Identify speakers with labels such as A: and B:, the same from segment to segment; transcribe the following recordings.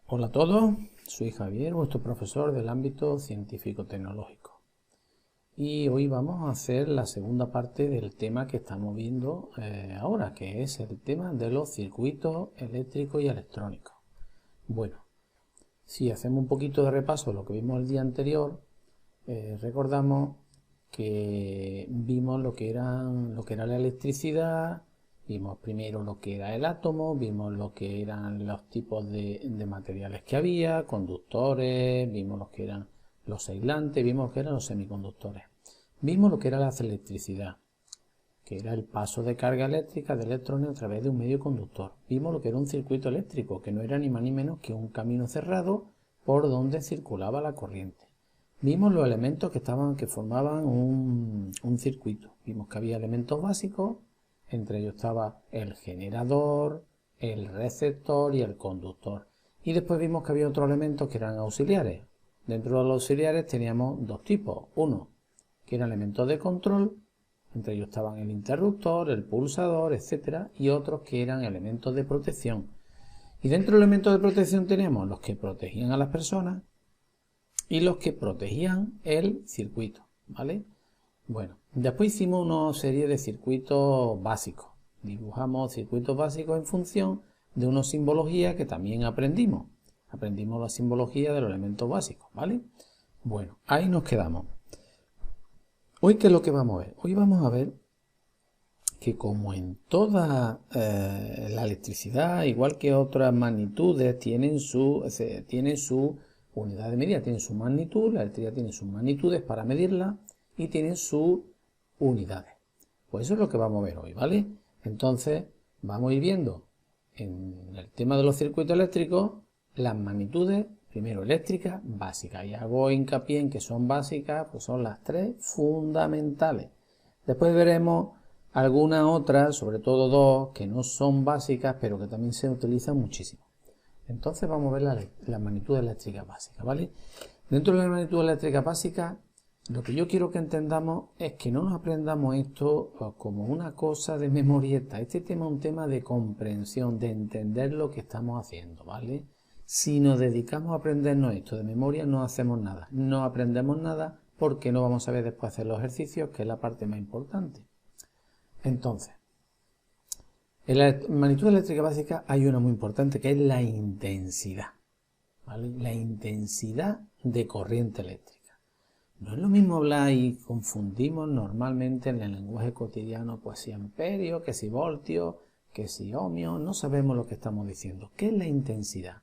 A: Hola a todos, soy Javier, vuestro profesor del ámbito científico-tecnológico. Y hoy vamos a hacer la segunda parte del tema que estamos viendo ahora, que es el tema de los circuitos eléctricos y electrónicos. Bueno, si hacemos un poquito de repaso de lo que vimos el día anterior, recordamos que vimos lo que era la electricidad. Vimos primero lo que era el átomo, vimos lo que eran los tipos de materiales que había, conductores, vimos lo que eran los aislantes, vimos lo que eran los semiconductores. Vimos lo que era la electricidad, que era el paso de carga eléctrica de electrones a través de un medio conductor. Vimos lo que era un circuito eléctrico, que no era ni más ni menos que un camino cerrado por donde circulaba la corriente. Vimos los elementos que formaban un circuito. Vimos que había elementos básicos. Entre ellos estaba el generador, el receptor y el conductor. Y después vimos que había otros elementos que eran auxiliares. Dentro de los auxiliares teníamos dos tipos. Uno, que eran elementos de control. Entre ellos estaban el interruptor, el pulsador, etc. Y otros que eran elementos de protección. Y dentro de los elementos de protección teníamos los que protegían a las personas y los que protegían el circuito, ¿vale? Bueno, después hicimos una serie de circuitos básicos. Dibujamos circuitos básicos en función de una simbología que también aprendimos. Aprendimos la simbología de los elementos básicos, ¿vale? Bueno, ahí nos quedamos. Hoy, ¿qué es lo que vamos a ver? Hoy vamos a ver que como en toda la electricidad, igual que otras magnitudes, tienen su unidad de medida, tienen su magnitud, la electricidad tiene sus magnitudes para medirla y tienen sus unidades. Pues eso es lo que vamos a ver hoy, ¿vale? Entonces vamos a ir viendo en el tema de los circuitos eléctricos las magnitudes, primero eléctricas básicas, y hago hincapié en que son básicas, pues son las tres fundamentales. Después veremos algunas otras, sobre todo dos, que no son básicas, pero que también se utilizan muchísimo. Entonces vamos a ver la magnitud eléctrica básica, ¿vale? Dentro de la magnitud eléctrica básica, lo que yo quiero que entendamos es que no nos aprendamos esto como una cosa de memorieta. Este tema es un tema de comprensión, de entender lo que estamos haciendo, ¿vale? Si nos dedicamos a aprendernos esto de memoria, no hacemos nada. No aprendemos nada porque no vamos a saber después hacer los ejercicios, que es la parte más importante. Entonces, en la magnitud eléctrica básica hay una muy importante que es la intensidad, ¿vale? La intensidad de corriente eléctrica. No es lo mismo hablar y confundimos normalmente en el lenguaje cotidiano, pues si amperio, que si voltio, que si ohmio, no sabemos lo que estamos diciendo. ¿Qué es la intensidad?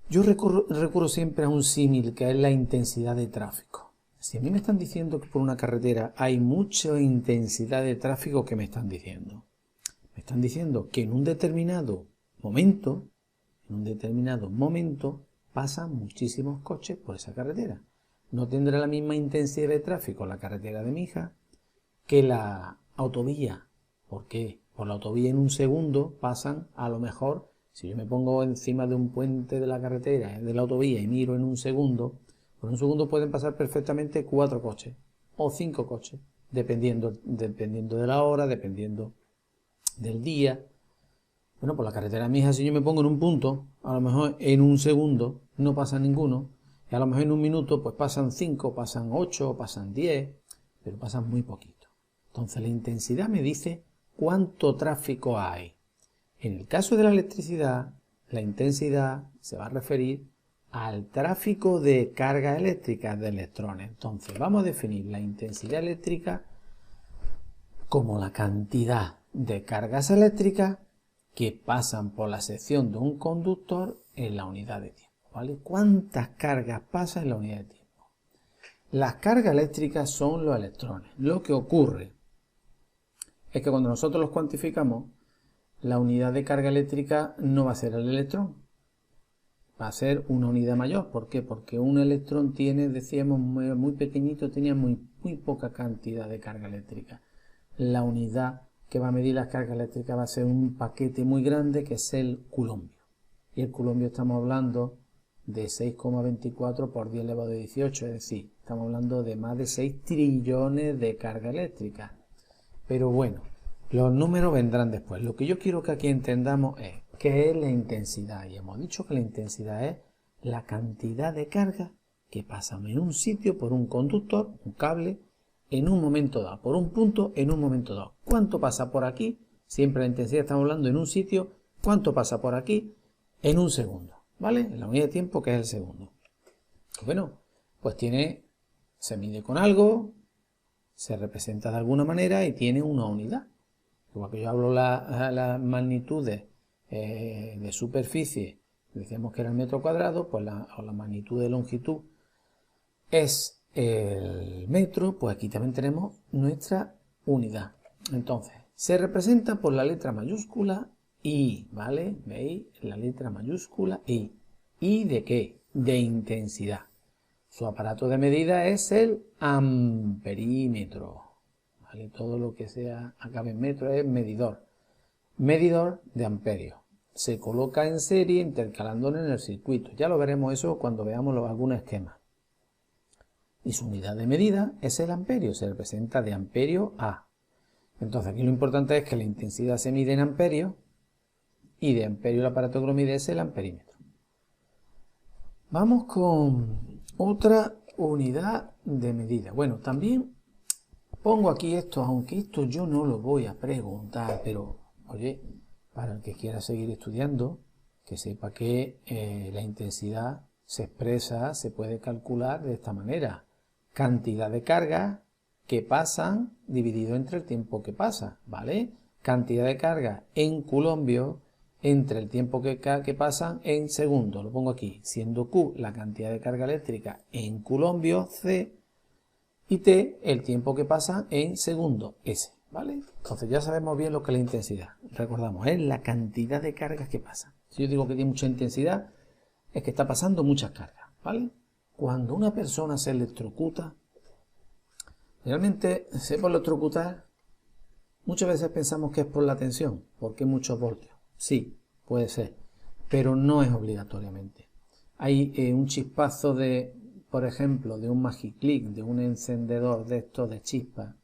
A: Yo recurro siempre a un símil que es la intensidad de tráfico. Si a mí me están diciendo que por una carretera hay mucha intensidad de tráfico, ¿qué me están diciendo? Me están diciendo que en un determinado momento pasan muchísimos coches por esa carretera. No tendrá la misma intensidad de tráfico la carretera de mi hija que la autovía. ¿Por qué? Por la autovía en un segundo pasan, a lo mejor, si yo me pongo encima de un puente de la carretera, de la autovía, y miro en un segundo, por un segundo pueden pasar perfectamente 4 coches o 5 coches, dependiendo de la hora, dependiendo del día. Bueno, por la carretera de mi hija, si yo me pongo en un punto, a lo mejor en un segundo no pasa ninguno, y a lo mejor en un minuto pues pasan 5, pasan 8, pasan 10, pero pasan muy poquito. Entonces la intensidad me dice cuánto tráfico hay. En el caso de la electricidad, la intensidad se va a referir al tráfico de carga eléctrica de electrones. Entonces vamos a definir la intensidad eléctrica como la cantidad de cargas eléctricas que pasan por la sección de un conductor en la unidad de tiempo, ¿vale? ¿Cuántas cargas pasan en la unidad de tiempo? Las cargas eléctricas son los electrones. Lo que ocurre es que cuando nosotros los cuantificamos, la unidad de carga eléctrica no va a ser el electrón, va a ser una unidad mayor. ¿Por qué? Porque un electrón tiene, decíamos, muy pequeñito, tenía muy poca cantidad de carga eléctrica. La unidad que va a medir la carga eléctrica va a ser un paquete muy grande que es el culombio. Y el culombio estamos hablando de 6,24 por 10 elevado a 18, es decir, estamos hablando de más de 6 trillones de carga eléctrica. Pero bueno, los números vendrán después. Lo que yo quiero que aquí entendamos es que es la intensidad. Y hemos dicho que la intensidad es la cantidad de carga que pasa en un sitio por un conductor, un cable, en un momento dado, por un punto en un momento dado. ¿Cuánto pasa por aquí? Siempre la intensidad estamos hablando en un sitio. ¿Cuánto pasa por aquí? En un segundo, ¿vale? En la unidad de tiempo que es el segundo. Bueno, pues se mide con algo, se representa de alguna manera y tiene una unidad. Igual que yo hablo las magnitudes de superficie, decíamos que era el metro cuadrado, pues la magnitud de longitud es el metro, pues aquí también tenemos nuestra unidad. Entonces, se representa por la letra mayúscula I, ¿vale? ¿Veis? La letra mayúscula I. ¿I de qué? De intensidad. Su aparato de medida es el amperímetro, ¿vale? Todo lo que acabe en metro es medidor. Medidor de amperios. Se coloca en serie intercalándolo en el circuito. Ya lo veremos eso cuando veamos algunos esquemas. Y su unidad de medida es el amperio. Se representa de amperio a. Entonces aquí lo importante es que la intensidad se mide en amperios y de amperio el aparato que lo mide es el amperímetro. Vamos con otra unidad de medida. Bueno, también pongo aquí esto, aunque esto yo no lo voy a preguntar, pero oye, para el que quiera seguir estudiando, que sepa que la intensidad se expresa, se puede calcular de esta manera. Cantidad de cargas que pasan dividido entre el tiempo que pasa, ¿vale? Cantidad de carga en coulombio entre el tiempo que pasan en segundos. Lo pongo aquí, siendo Q la cantidad de carga eléctrica en coulombio, C, y T el tiempo que pasa en segundos, S, ¿vale? Entonces ya sabemos bien lo que es la intensidad. Recordamos, es la cantidad de cargas que pasan. Si yo digo que tiene mucha intensidad, es que está pasando muchas cargas, ¿vale? Cuando una persona se electrocuta, realmente se puede electrocutar, muchas veces pensamos que es por la tensión, porque hay muchos voltios. Sí, puede ser, pero no es obligatoriamente. Hay un chispazo por ejemplo, de un magiclick, de un encendedor de estos de chispas.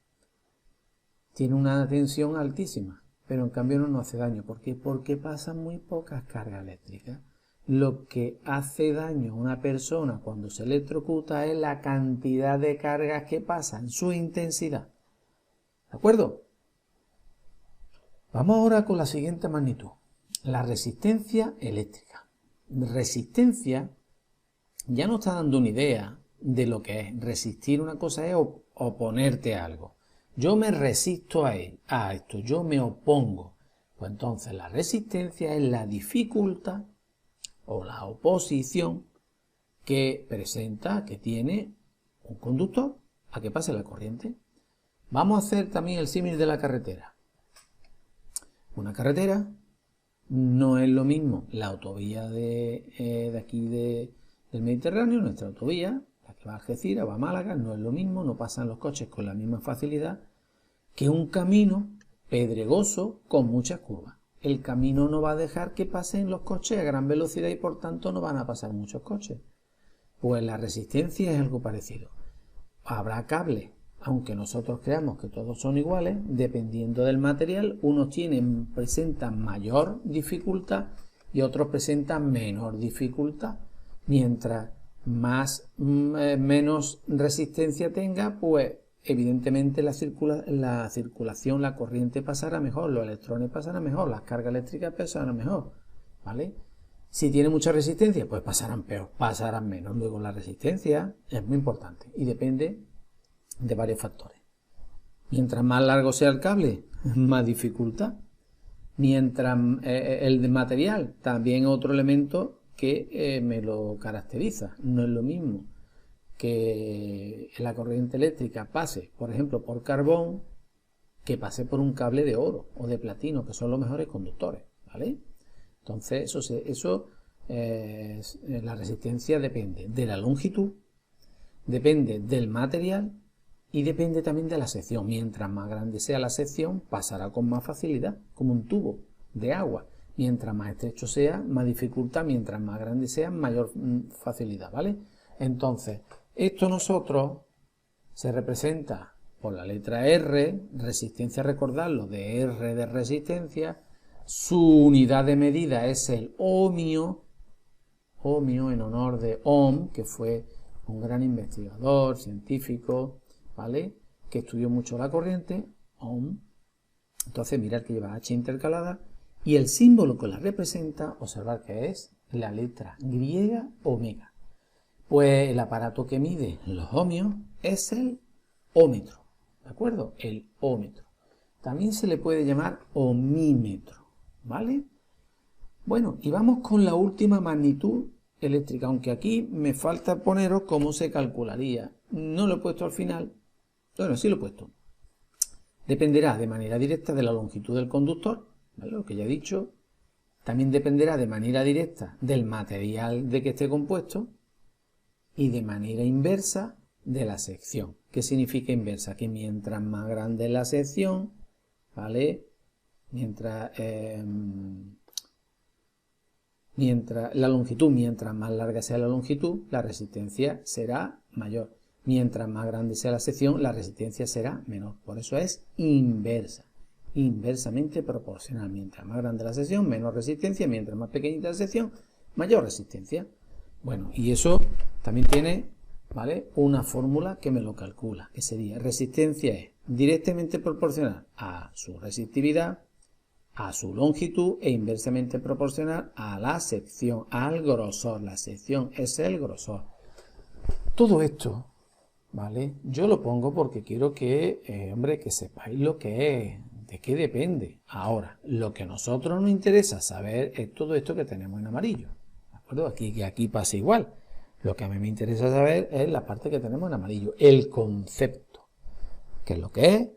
A: Tiene una tensión altísima, pero en cambio no nos hace daño. ¿Por qué? Porque pasan muy pocas cargas eléctricas. Lo que hace daño a una persona cuando se electrocuta es la cantidad de cargas que pasan, su intensidad. ¿De acuerdo? Vamos ahora con la siguiente magnitud. La resistencia eléctrica. Resistencia ya nos está dando una idea de lo que es. Resistir una cosa es oponerte a algo. Yo me resisto a esto, yo me opongo. Pues entonces la resistencia es la dificultad o la oposición que tiene un conductor a que pase la corriente. Vamos a hacer también el símil de la carretera. Una carretera no es lo mismo la autovía de aquí del Mediterráneo, nuestra autovía, la que va a Algeciras, va a Málaga, no es lo mismo, no pasan los coches con la misma facilidad que un camino pedregoso con muchas curvas. El camino no va a dejar que pasen los coches a gran velocidad y por tanto no van a pasar muchos coches. Pues la resistencia es algo parecido. Habrá cables, aunque nosotros creamos que todos son iguales, dependiendo del material, unos presentan mayor dificultad y otros presentan menor dificultad. Mientras menos resistencia tenga, pues evidentemente la circulación, la corriente pasará mejor, los electrones pasarán mejor, las cargas eléctricas pasarán mejor, ¿vale? Si tiene mucha resistencia, pues pasarán peor, pasarán menos. Luego la resistencia es muy importante y depende de varios factores. Mientras más largo sea el cable, más dificultad. Mientras el material, también otro elemento que me lo caracteriza. No es lo mismo que la corriente eléctrica pase, por ejemplo, por carbón, que pase por un cable de oro o de platino, que son los mejores conductores, ¿vale? Entonces, la resistencia depende de la longitud, depende del material y depende también de la sección. Mientras más grande sea la sección, pasará con más facilidad, como un tubo de agua. Mientras más estrecho sea, más dificultad. Mientras más grande sea, mayor facilidad, ¿vale? Entonces, esto se representa por la letra R, resistencia, recordarlo, de R de resistencia, Su unidad de medida es el ohmio, ohmio en honor de Ohm, que fue un gran investigador, científico, ¿vale? Que estudió mucho la corriente, Ohm. Entonces mirad que lleva H intercalada y el símbolo que la representa, observad que es la letra griega omega. Pues el aparato que mide los ohmios es el ómetro, ¿de acuerdo? El ómetro. También se le puede llamar ohmímetro, ¿vale? Bueno, y vamos con la última magnitud eléctrica, aunque aquí me falta poneros cómo se calcularía. No lo he puesto al final, bueno, sí lo he puesto. Dependerá de manera directa de la longitud del conductor, ¿vale? Lo que ya he dicho. También dependerá de manera directa del material de que esté compuesto y de manera inversa de la sección. ¿Qué significa inversa? Que mientras más grande es la sección, ¿vale? Mientras la longitud, mientras más larga sea la longitud, la resistencia será mayor. Mientras más grande sea la sección, la resistencia será menor. Por eso es inversa, inversamente proporcional. Mientras más grande la sección, menor resistencia. Mientras más pequeñita la sección, mayor resistencia. Bueno, y eso también tiene, ¿vale?, una fórmula que me lo calcula, que sería: resistencia es directamente proporcional a su resistividad, a su longitud, e inversamente proporcional a la sección, al grosor. La sección es el grosor. Todo esto, ¿vale?, yo lo pongo porque quiero que, hombre, que sepáis lo que es, de qué depende. Ahora, lo que a nosotros nos interesa saber es todo esto que tenemos en amarillo, ¿de acuerdo? Aquí pasa igual. Lo que a mí me interesa saber es la parte que tenemos en amarillo, el concepto. ¿Qué es lo que es?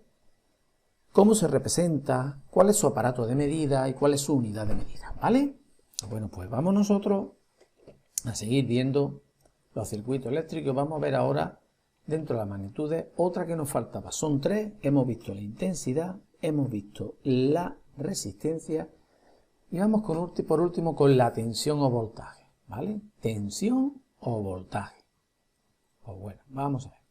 A: ¿Cómo se representa? ¿Cuál es su aparato de medida? ¿Y cuál es su unidad de medida? ¿Vale? Bueno, pues vamos nosotros a seguir viendo los circuitos eléctricos. Vamos a ver ahora, dentro de las magnitudes, otra que nos faltaba. Son tres. Hemos visto la intensidad, hemos visto la resistencia y vamos por último con la tensión o voltaje. ¿Vale? Tensión o voltaje. Pues bueno, vamos a ver.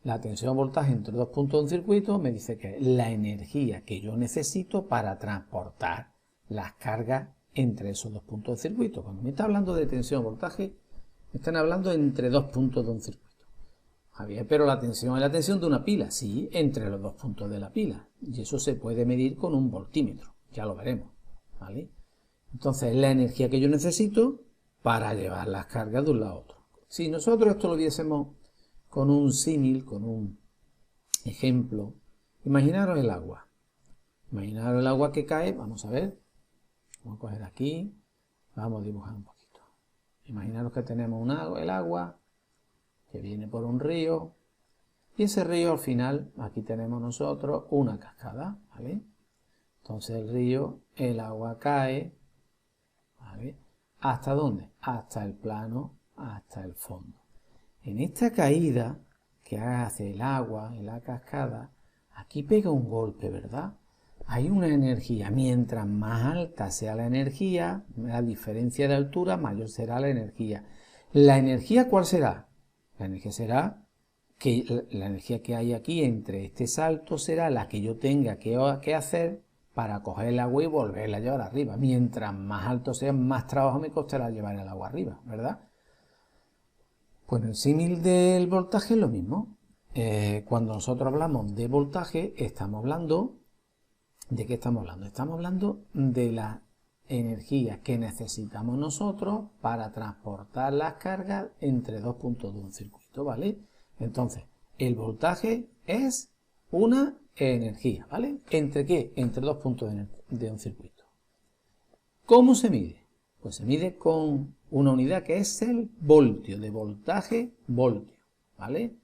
A: La tensión o voltaje entre dos puntos de un circuito me dice que es la energía que yo necesito para transportar las cargas entre esos dos puntos de circuito. Cuando me está hablando de tensión o voltaje, me están hablando entre dos puntos de un circuito. Javier, pero la tensión es la tensión de una pila. Sí, entre los dos puntos de la pila. Y eso se puede medir con un voltímetro. Ya lo veremos, ¿vale? Entonces, la energía que yo necesito para llevar las cargas de un lado a otro. Si nosotros esto lo viésemos con un símil, con un ejemplo, imaginaros el agua. Imaginaros el agua que cae, vamos a ver, vamos a coger aquí, vamos a dibujar un poquito. Imaginaros que tenemos el agua que viene por un río y ese río al final, aquí tenemos nosotros una cascada, ¿vale? Entonces el río, el agua cae, ¿vale? ¿Hasta dónde? Hasta el plano, hasta el fondo. En esta caída que hace el agua en la cascada, aquí pega un golpe, ¿verdad? Hay una energía. Mientras más alta sea la energía, la diferencia de altura, mayor será la energía. ¿La energía cuál será? La energía será que la energía que hay aquí entre este salto será la que yo tenga que hacer para coger el agua y volverla a llevar arriba. Mientras más alto sea, más trabajo me costará llevar el agua arriba, ¿verdad? Pues el símil del voltaje es lo mismo. Cuando nosotros hablamos de voltaje, estamos hablando, ¿de qué estamos hablando? Estamos hablando de la energía que necesitamos nosotros para transportar las cargas entre dos puntos de un circuito, ¿vale? Entonces, el voltaje es una energía, ¿vale? ¿Entre qué? Entre dos puntos de un circuito. ¿Cómo se mide? Pues se mide con una unidad que es el voltio, de voltaje, voltio, ¿vale?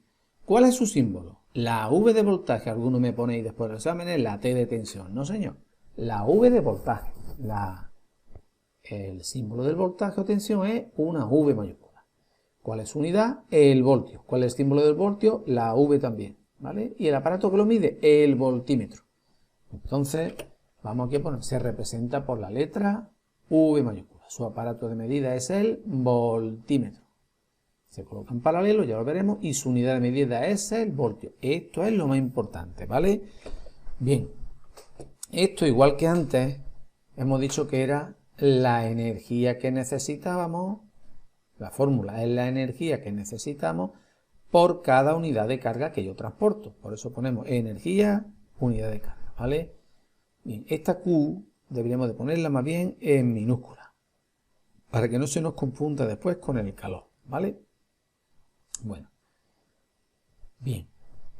A: ¿Cuál es su símbolo? La V de voltaje, algunos me ponéis después del examen, es la T de tensión. No, señor. La V de voltaje, el símbolo del voltaje o tensión es una V mayúscula. ¿Cuál es su unidad? El voltio. ¿Cuál es el símbolo del voltio? La V también, ¿vale? Y el aparato que lo mide, el voltímetro. Entonces, vamos aquí a poner, se representa por la letra V mayúscula. Su aparato de medida es el voltímetro. Se coloca en paralelo, ya lo veremos, y su unidad de medida es el voltio. Esto es lo más importante, ¿vale? Bien, esto igual que antes, Hemos dicho que era la energía que necesitábamos, la fórmula es la energía que necesitamos por cada unidad de carga que yo transporto. Por eso ponemos energía, unidad de carga, ¿vale? Bien, esta Q deberíamos de ponerla más bien en minúscula, para que no se nos confunda después con el calor, ¿vale? Bueno, bien,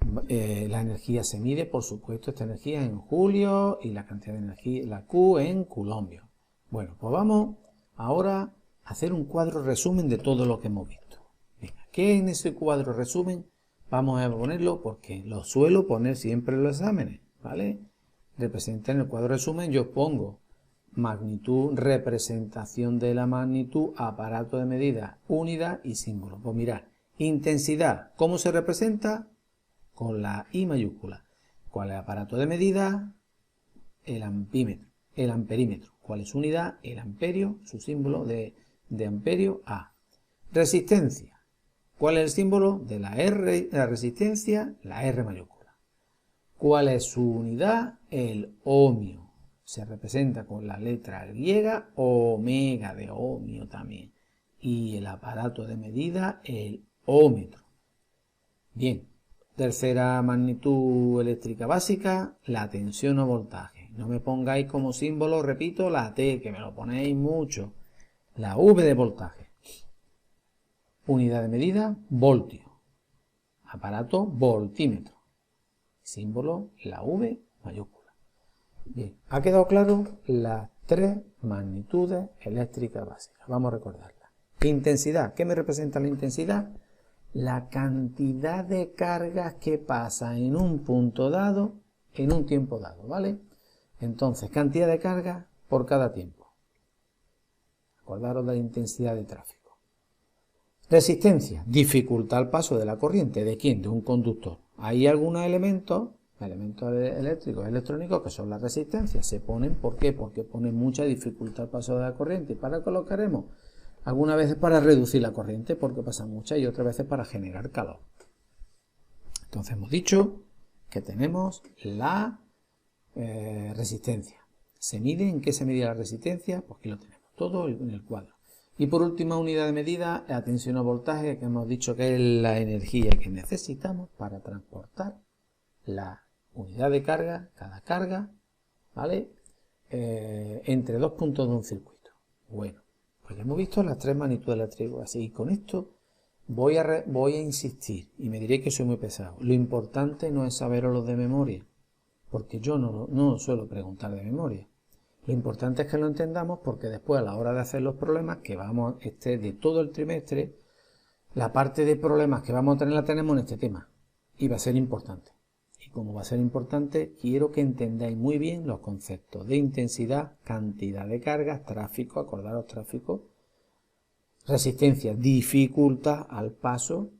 A: la energía se mide, por supuesto, esta energía en julio y la cantidad de energía, la Q en coulombio. Bueno, pues vamos ahora a hacer un cuadro resumen de todo lo que hemos visto. Venga, ¿qué en ese cuadro resumen? Vamos a ponerlo porque lo suelo poner siempre en los exámenes, ¿vale? Representa en el cuadro resumen, yo pongo magnitud, representación de la magnitud, aparato de medida, unidad y símbolo. Pues mirad, intensidad, ¿cómo se representa? Con la I mayúscula. ¿Cuál es el aparato de medida? El ampímetro, el amperímetro. ¿Cuál es su unidad? El amperio, su símbolo de amperio A. Resistencia. ¿Cuál es el símbolo de la R, la resistencia? La R mayúscula. ¿Cuál es su unidad? El ohmio. Se representa con la letra griega, omega de ohmio también. Y el aparato de medida, el ohmmetro. Bien, tercera magnitud eléctrica básica, la tensión o voltaje. No me pongáis como símbolo, repito, la T, que me lo ponéis mucho. La V de voltaje. Unidad de medida, voltio. Aparato, voltímetro. Símbolo, la V mayúscula. Bien, ¿ha quedado claro las tres magnitudes eléctricas básicas? Vamos a recordarlas. Intensidad, ¿qué me representa la intensidad? La cantidad de cargas que pasa en un punto dado, en un tiempo dado, ¿vale? Entonces, cantidad de cargas por cada tiempo. Acordaros de la intensidad de tráfico. Resistencia, dificultad al paso de la corriente. ¿De quién? De un conductor. Hay algunos elementos eléctricos, electrónicos, que son las resistencias. Se ponen, ¿por qué? Porque ponen mucha dificultad al paso de la corriente. ¿Y para qué lo queremos? Algunas veces para reducir la corriente, porque pasa mucha, y otras veces para generar calor. Entonces hemos dicho que tenemos la resistencia. ¿Se mide? ¿En qué se mide la resistencia? Pues aquí lo tenemos, todo en el cuadro. Y por última unidad de medida, la tensión o voltaje, que hemos dicho que es la energía que necesitamos para transportar la unidad de carga, cada carga, ¿vale? Entre dos puntos de un circuito. Bueno, pues ya hemos visto las tres magnitudes eléctricas, así, y con esto voy a insistir, y me diré que soy muy pesado. Lo importante no es saberlo de memoria, porque yo no suelo preguntar de memoria. Lo importante es que lo entendamos, porque después a la hora de hacer los problemas, que vamos de todo el trimestre, la parte de problemas que vamos a tener la tenemos en este tema, y va a ser importante. Y como va a ser importante, quiero que entendáis muy bien los conceptos de intensidad, cantidad de cargas, tráfico, acordaros tráfico, resistencia, dificultad al paso,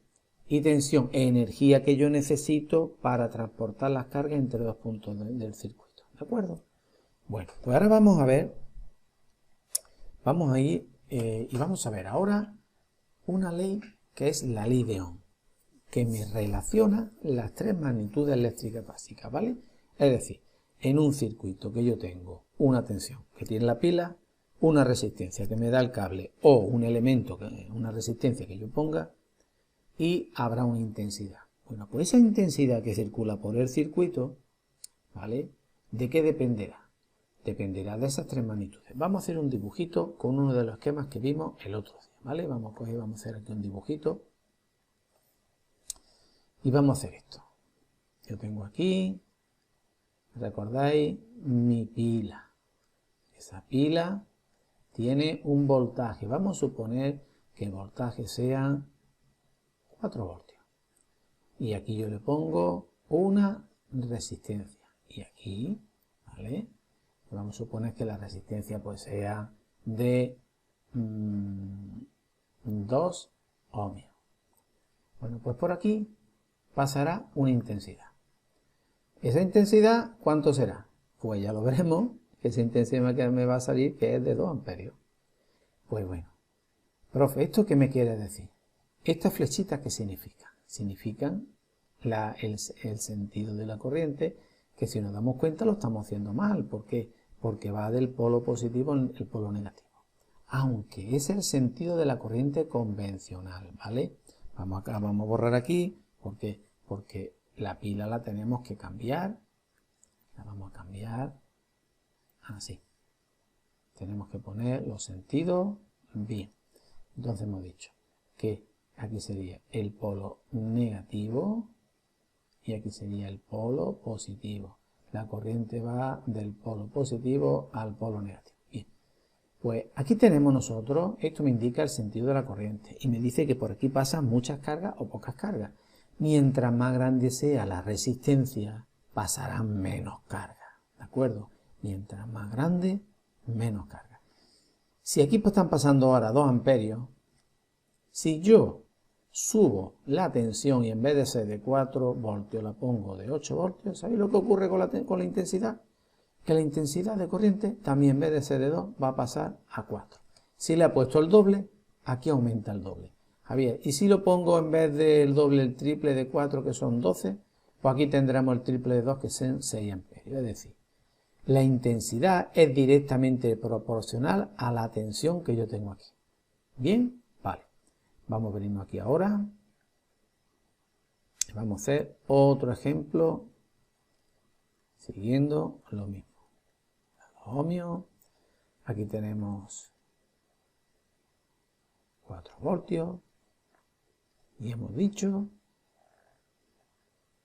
A: y tensión, energía que yo necesito para transportar las cargas entre dos puntos del circuito. ¿De acuerdo? Bueno, pues ahora vamos a ver, vamos a ir y vamos a ver ahora una ley que es la ley de Ohm, que me relaciona las tres magnitudes eléctricas básicas, ¿vale? Es decir, en un circuito que yo tengo una tensión que tiene la pila, una resistencia que me da el cable o un elemento, una resistencia que yo ponga, y habrá una intensidad. Bueno, pues esa intensidad que circula por el circuito, ¿vale? ¿De qué dependerá? Dependerá de esas tres magnitudes. Vamos a hacer un dibujito con uno de los esquemas que vimos el otro día, ¿vale? Vamos a hacer aquí un dibujito. Y vamos a hacer esto. Yo tengo aquí, ¿recordáis? Mi pila. Esa pila tiene un voltaje. Vamos a suponer que el voltaje sea 4 voltios. Y aquí yo le pongo una resistencia. Y aquí, ¿vale? Vamos a suponer que la resistencia pues sea de 2 ohmios. Bueno, pues por aquí pasará una intensidad. ¿Esa intensidad cuánto será? Pues ya lo veremos, que esa intensidad que me va a salir que es de 2 amperios. Pues bueno, profe, ¿esto qué me quiere decir? ¿Estas flechitas qué significan? Significan el sentido de la corriente, que si nos damos cuenta lo estamos haciendo mal. ¿Por qué? porque va del polo positivo al polo negativo. Aunque es el sentido de la corriente convencional, ¿vale? Vamos a borrar aquí, porque la pila la tenemos que cambiar. La vamos a cambiar así. Tenemos que poner los sentidos bien. Entonces hemos dicho que aquí sería el polo negativo y aquí sería el polo positivo. La corriente va del polo positivo al polo negativo. Bien, pues aquí tenemos nosotros, esto me indica el sentido de la corriente y me dice que por aquí pasan muchas cargas o pocas cargas. Mientras más grande sea la resistencia, pasarán menos cargas, ¿de acuerdo? Mientras más grande, menos carga. Si aquí están pasando ahora 2 amperios, si yo subo la tensión y en vez de ser de 4 voltios la pongo de 8 voltios, ¿sabéis lo que ocurre con la intensidad? Que la intensidad de corriente también en vez de ser de 2 va a pasar a 4. Si le he puesto el doble, aquí aumenta el doble. Javier, y si lo pongo en vez del doble, el triple de 4 que son 12, pues aquí tendremos el triple de 2 que son 6 amperios. Es decir, la intensidad es directamente proporcional a la tensión que yo tengo aquí. ¿Bien? Vale. Vamos a venirnos aquí ahora. Vamos a hacer otro ejemplo siguiendo lo mismo. Los ohmios. Aquí tenemos 4 voltios. Y hemos dicho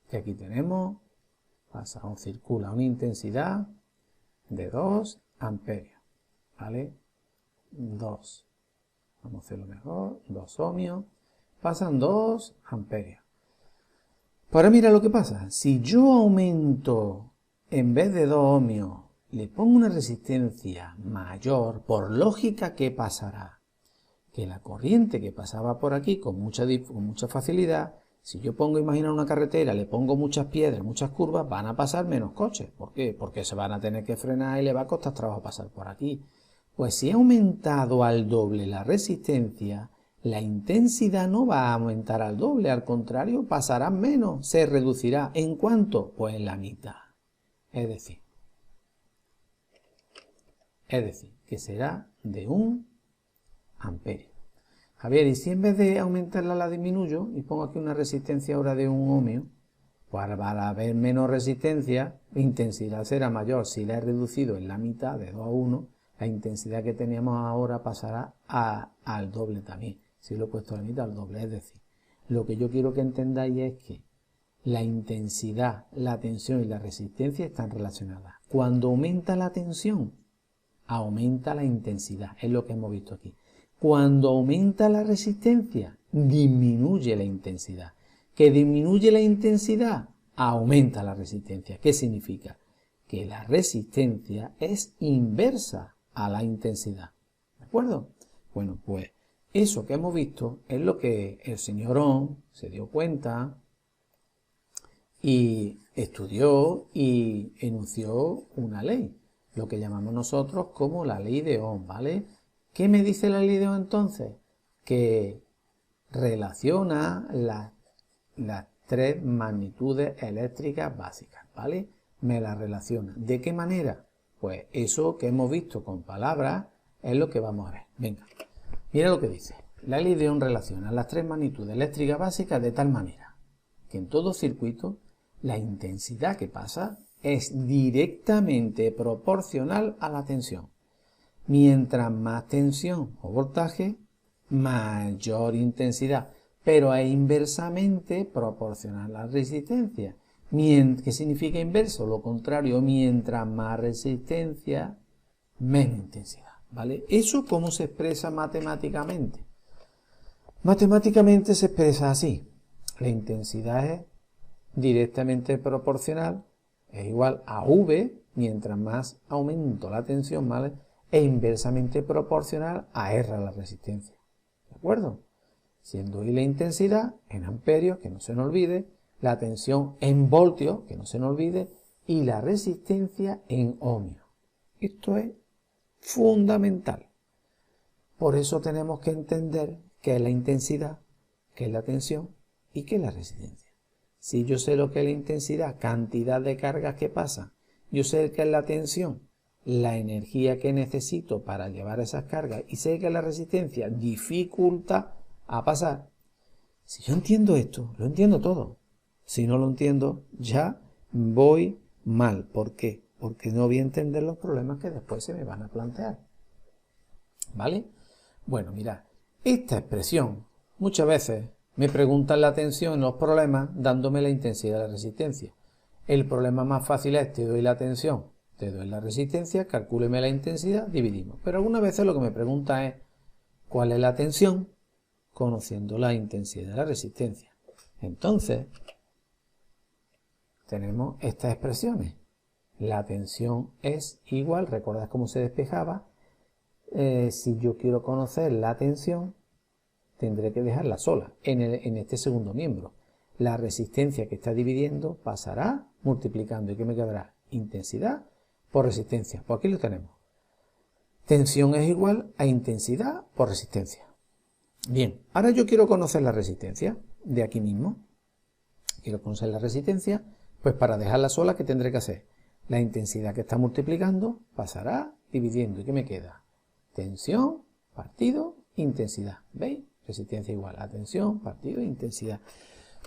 A: que aquí tenemos, circula una intensidad de 2 amperios, ¿vale? 2. Vamos a hacerlo mejor. 2 ohmios. Pasan 2 amperios. Ahora mira lo que pasa. Si yo aumento, en vez de 2 ohmios, le pongo una resistencia mayor, por lógica, ¿qué pasará? Que la corriente que pasaba por aquí con mucha facilidad, si yo pongo, imagina una carretera, le pongo muchas piedras, muchas curvas, van a pasar menos coches. ¿Por qué? Porque se van a tener que frenar y le va a costar trabajo pasar por aquí. Pues si he aumentado al doble la resistencia, la intensidad no va a aumentar al doble, al contrario, pasará menos, se reducirá. ¿En cuánto? Pues en la mitad. Es decir, que será de 1 amperio. Javier, y si en vez de aumentarla la disminuyo y pongo aquí una resistencia ahora de 1 ohmio, pues al haber menos resistencia, la intensidad será mayor. Si la he reducido en la mitad, de 2 a 1, la intensidad que teníamos ahora pasará al doble también. Si lo he puesto a la mitad, al doble. Es decir, lo que yo quiero que entendáis es que la intensidad, la tensión y la resistencia están relacionadas. Cuando aumenta la tensión, aumenta la intensidad. Es lo que hemos visto aquí. Cuando aumenta la resistencia, disminuye la intensidad. ¿Que disminuye la intensidad? Aumenta la resistencia. ¿Qué significa? Que la resistencia es inversa a la intensidad. ¿De acuerdo? Bueno, pues eso que hemos visto es lo que el señor Ohm se dio cuenta y estudió y enunció una ley, lo que llamamos nosotros como la ley de Ohm, ¿vale? ¿Qué me dice la ley de Ohm entonces? Que relaciona las 3 magnitudes eléctricas básicas, ¿vale? Me las relaciona. ¿De qué manera? Pues eso que hemos visto con palabras es lo que vamos a ver. Venga, mira lo que dice. La ley de Ohm relaciona las 3 magnitudes eléctricas básicas de tal manera que en todo circuito la intensidad que pasa es directamente proporcional a la tensión. Mientras más tensión o voltaje, mayor intensidad, pero es inversamente proporcional a la resistencia. ¿Qué significa inverso? Lo contrario, mientras más resistencia, menos intensidad, ¿vale? ¿Eso cómo se expresa matemáticamente? Matemáticamente se expresa así. La intensidad es directamente proporcional, es igual a V, mientras más aumento la tensión, ¿vale? E inversamente proporcional a R, la resistencia. ¿De acuerdo? Siendo I la intensidad en amperios, que no se nos olvide, la tensión en voltios, que no se nos olvide, y la resistencia en ohmios. Esto es fundamental. Por eso tenemos que entender qué es la intensidad, qué es la tensión y qué es la resistencia. Si yo sé lo que es la intensidad, cantidad de cargas que pasan, yo sé qué es la tensión, la energía que necesito para llevar esas cargas y sé que la resistencia dificulta a pasar. Si yo entiendo esto, lo entiendo todo. Si no lo entiendo, ya voy mal. ¿Por qué? Porque no voy a entender los problemas que después se me van a plantear. ¿Vale? Bueno, mirad, esta expresión muchas veces me preguntan la tensión en los problemas dándome la intensidad de la resistencia. El problema más fácil es, te doy la tensión, te doy la resistencia, calcúleme la intensidad, dividimos. Pero algunas veces lo que me pregunta es, ¿cuál es la tensión? Conociendo la intensidad de la resistencia. Entonces, tenemos estas expresiones. La tensión es igual, ¿recordad cómo se despejaba? Si yo quiero conocer la tensión, tendré que dejarla sola en este segundo miembro. La resistencia que está dividiendo pasará multiplicando. ¿Y qué me quedará? Intensidad por resistencia. Pues aquí lo tenemos. Tensión es igual a intensidad por resistencia. Bien, ahora yo quiero conocer la resistencia de aquí mismo. Quiero conocer la resistencia, pues para dejarla sola, ¿qué tendré que hacer? La intensidad que está multiplicando pasará dividiendo. ¿Y qué me queda? Tensión partido intensidad. ¿Veis? Resistencia igual a tensión partido intensidad.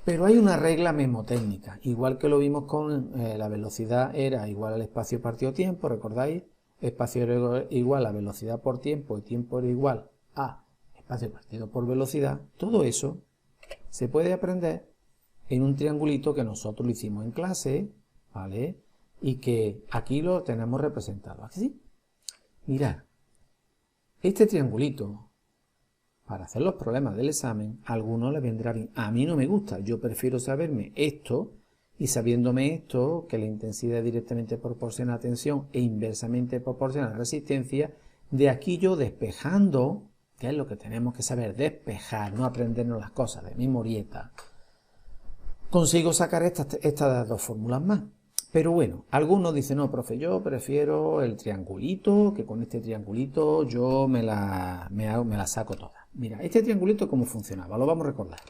A: Pero hay una regla mnemotécnica, igual que lo vimos con la velocidad era igual al espacio partido tiempo, ¿recordáis? Espacio era igual a velocidad por tiempo y tiempo era igual a espacio partido por velocidad. Todo eso se puede aprender en un triangulito que nosotros lo hicimos en clase, ¿vale? Y que aquí lo tenemos representado. ¿Así? Mirad, este triangulito, para hacer los problemas del examen, a algunos les vendrá bien. A mí no me gusta, yo prefiero saberme esto, y sabiéndome esto, que la intensidad es directamente proporciona a tensión e inversamente proporciona a resistencia, de aquí yo despejando, que es lo que tenemos que saber, despejar, no aprendernos las cosas de memorieta, consigo sacar estas dos fórmulas más. Pero bueno, algunos dicen, no, profe, yo prefiero el triangulito, que con este triangulito yo me la saco toda. Mira, este triangulito, ¿cómo funcionaba? Lo vamos a recordar.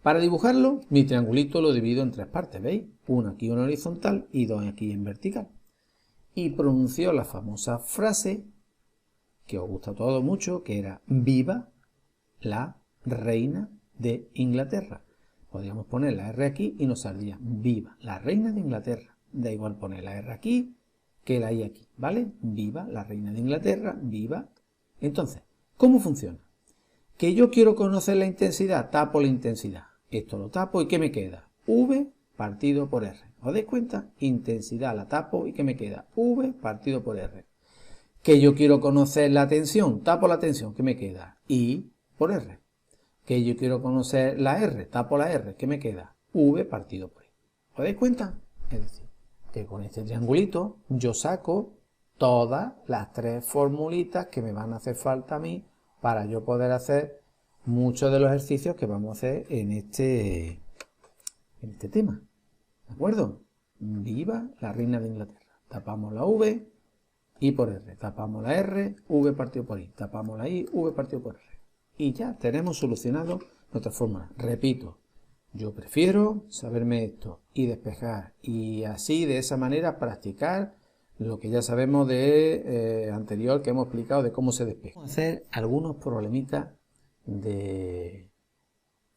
A: Para dibujarlo, mi triangulito lo divido en tres partes, ¿veis? Una aquí en horizontal y dos aquí en vertical. Y pronunció la famosa frase, que os gusta a todos mucho, que era, viva la reina de Inglaterra. Podríamos poner la R aquí y nos saldría viva la reina de Inglaterra. Da igual poner la R aquí que la I aquí, ¿vale? Viva la reina de Inglaterra, viva. Entonces, ¿cómo funciona? Que yo quiero conocer la intensidad, tapo la intensidad. Esto lo tapo y ¿qué me queda? V partido por R. ¿Os dais cuenta? Intensidad la tapo y ¿qué me queda? V partido por R. Que yo quiero conocer la tensión, tapo la tensión, ¿qué me queda? I por R. Que yo quiero conocer la R, tapo la R, ¿qué me queda? V partido por I. ¿Os dais cuenta? Es decir, que con este triangulito yo saco todas las tres formulitas que me van a hacer falta a mí para yo poder hacer muchos de los ejercicios que vamos a hacer en este tema. ¿De acuerdo? Viva la reina de Inglaterra. Tapamos la V, I por R. Tapamos la R, V partido por I. Tapamos la I, V partido por R. Y ya tenemos solucionado nuestra fórmula. Repito, yo prefiero saberme esto y despejar. Y así, de esa manera, practicar lo que ya sabemos de anterior que hemos explicado de cómo se despeja. Vamos a hacer algunos problemitas de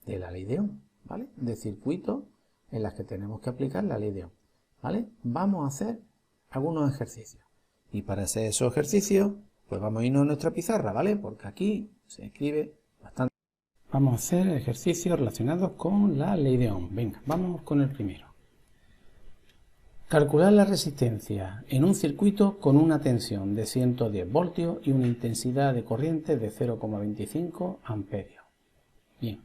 A: la ley de Ohm, ¿vale? De circuitos en las que tenemos que aplicar la ley de Ohm, ¿vale? Vamos a hacer algunos ejercicios. Y para hacer esos ejercicios, pues vamos a irnos a nuestra pizarra, ¿vale? Porque aquí se escribe bastante. Vamos a hacer ejercicios relacionados con la ley de Ohm. Venga, vamos con el primero. Calcular la resistencia en un circuito con una tensión de 110 voltios y una intensidad de corriente de 0,25 amperios. Bien.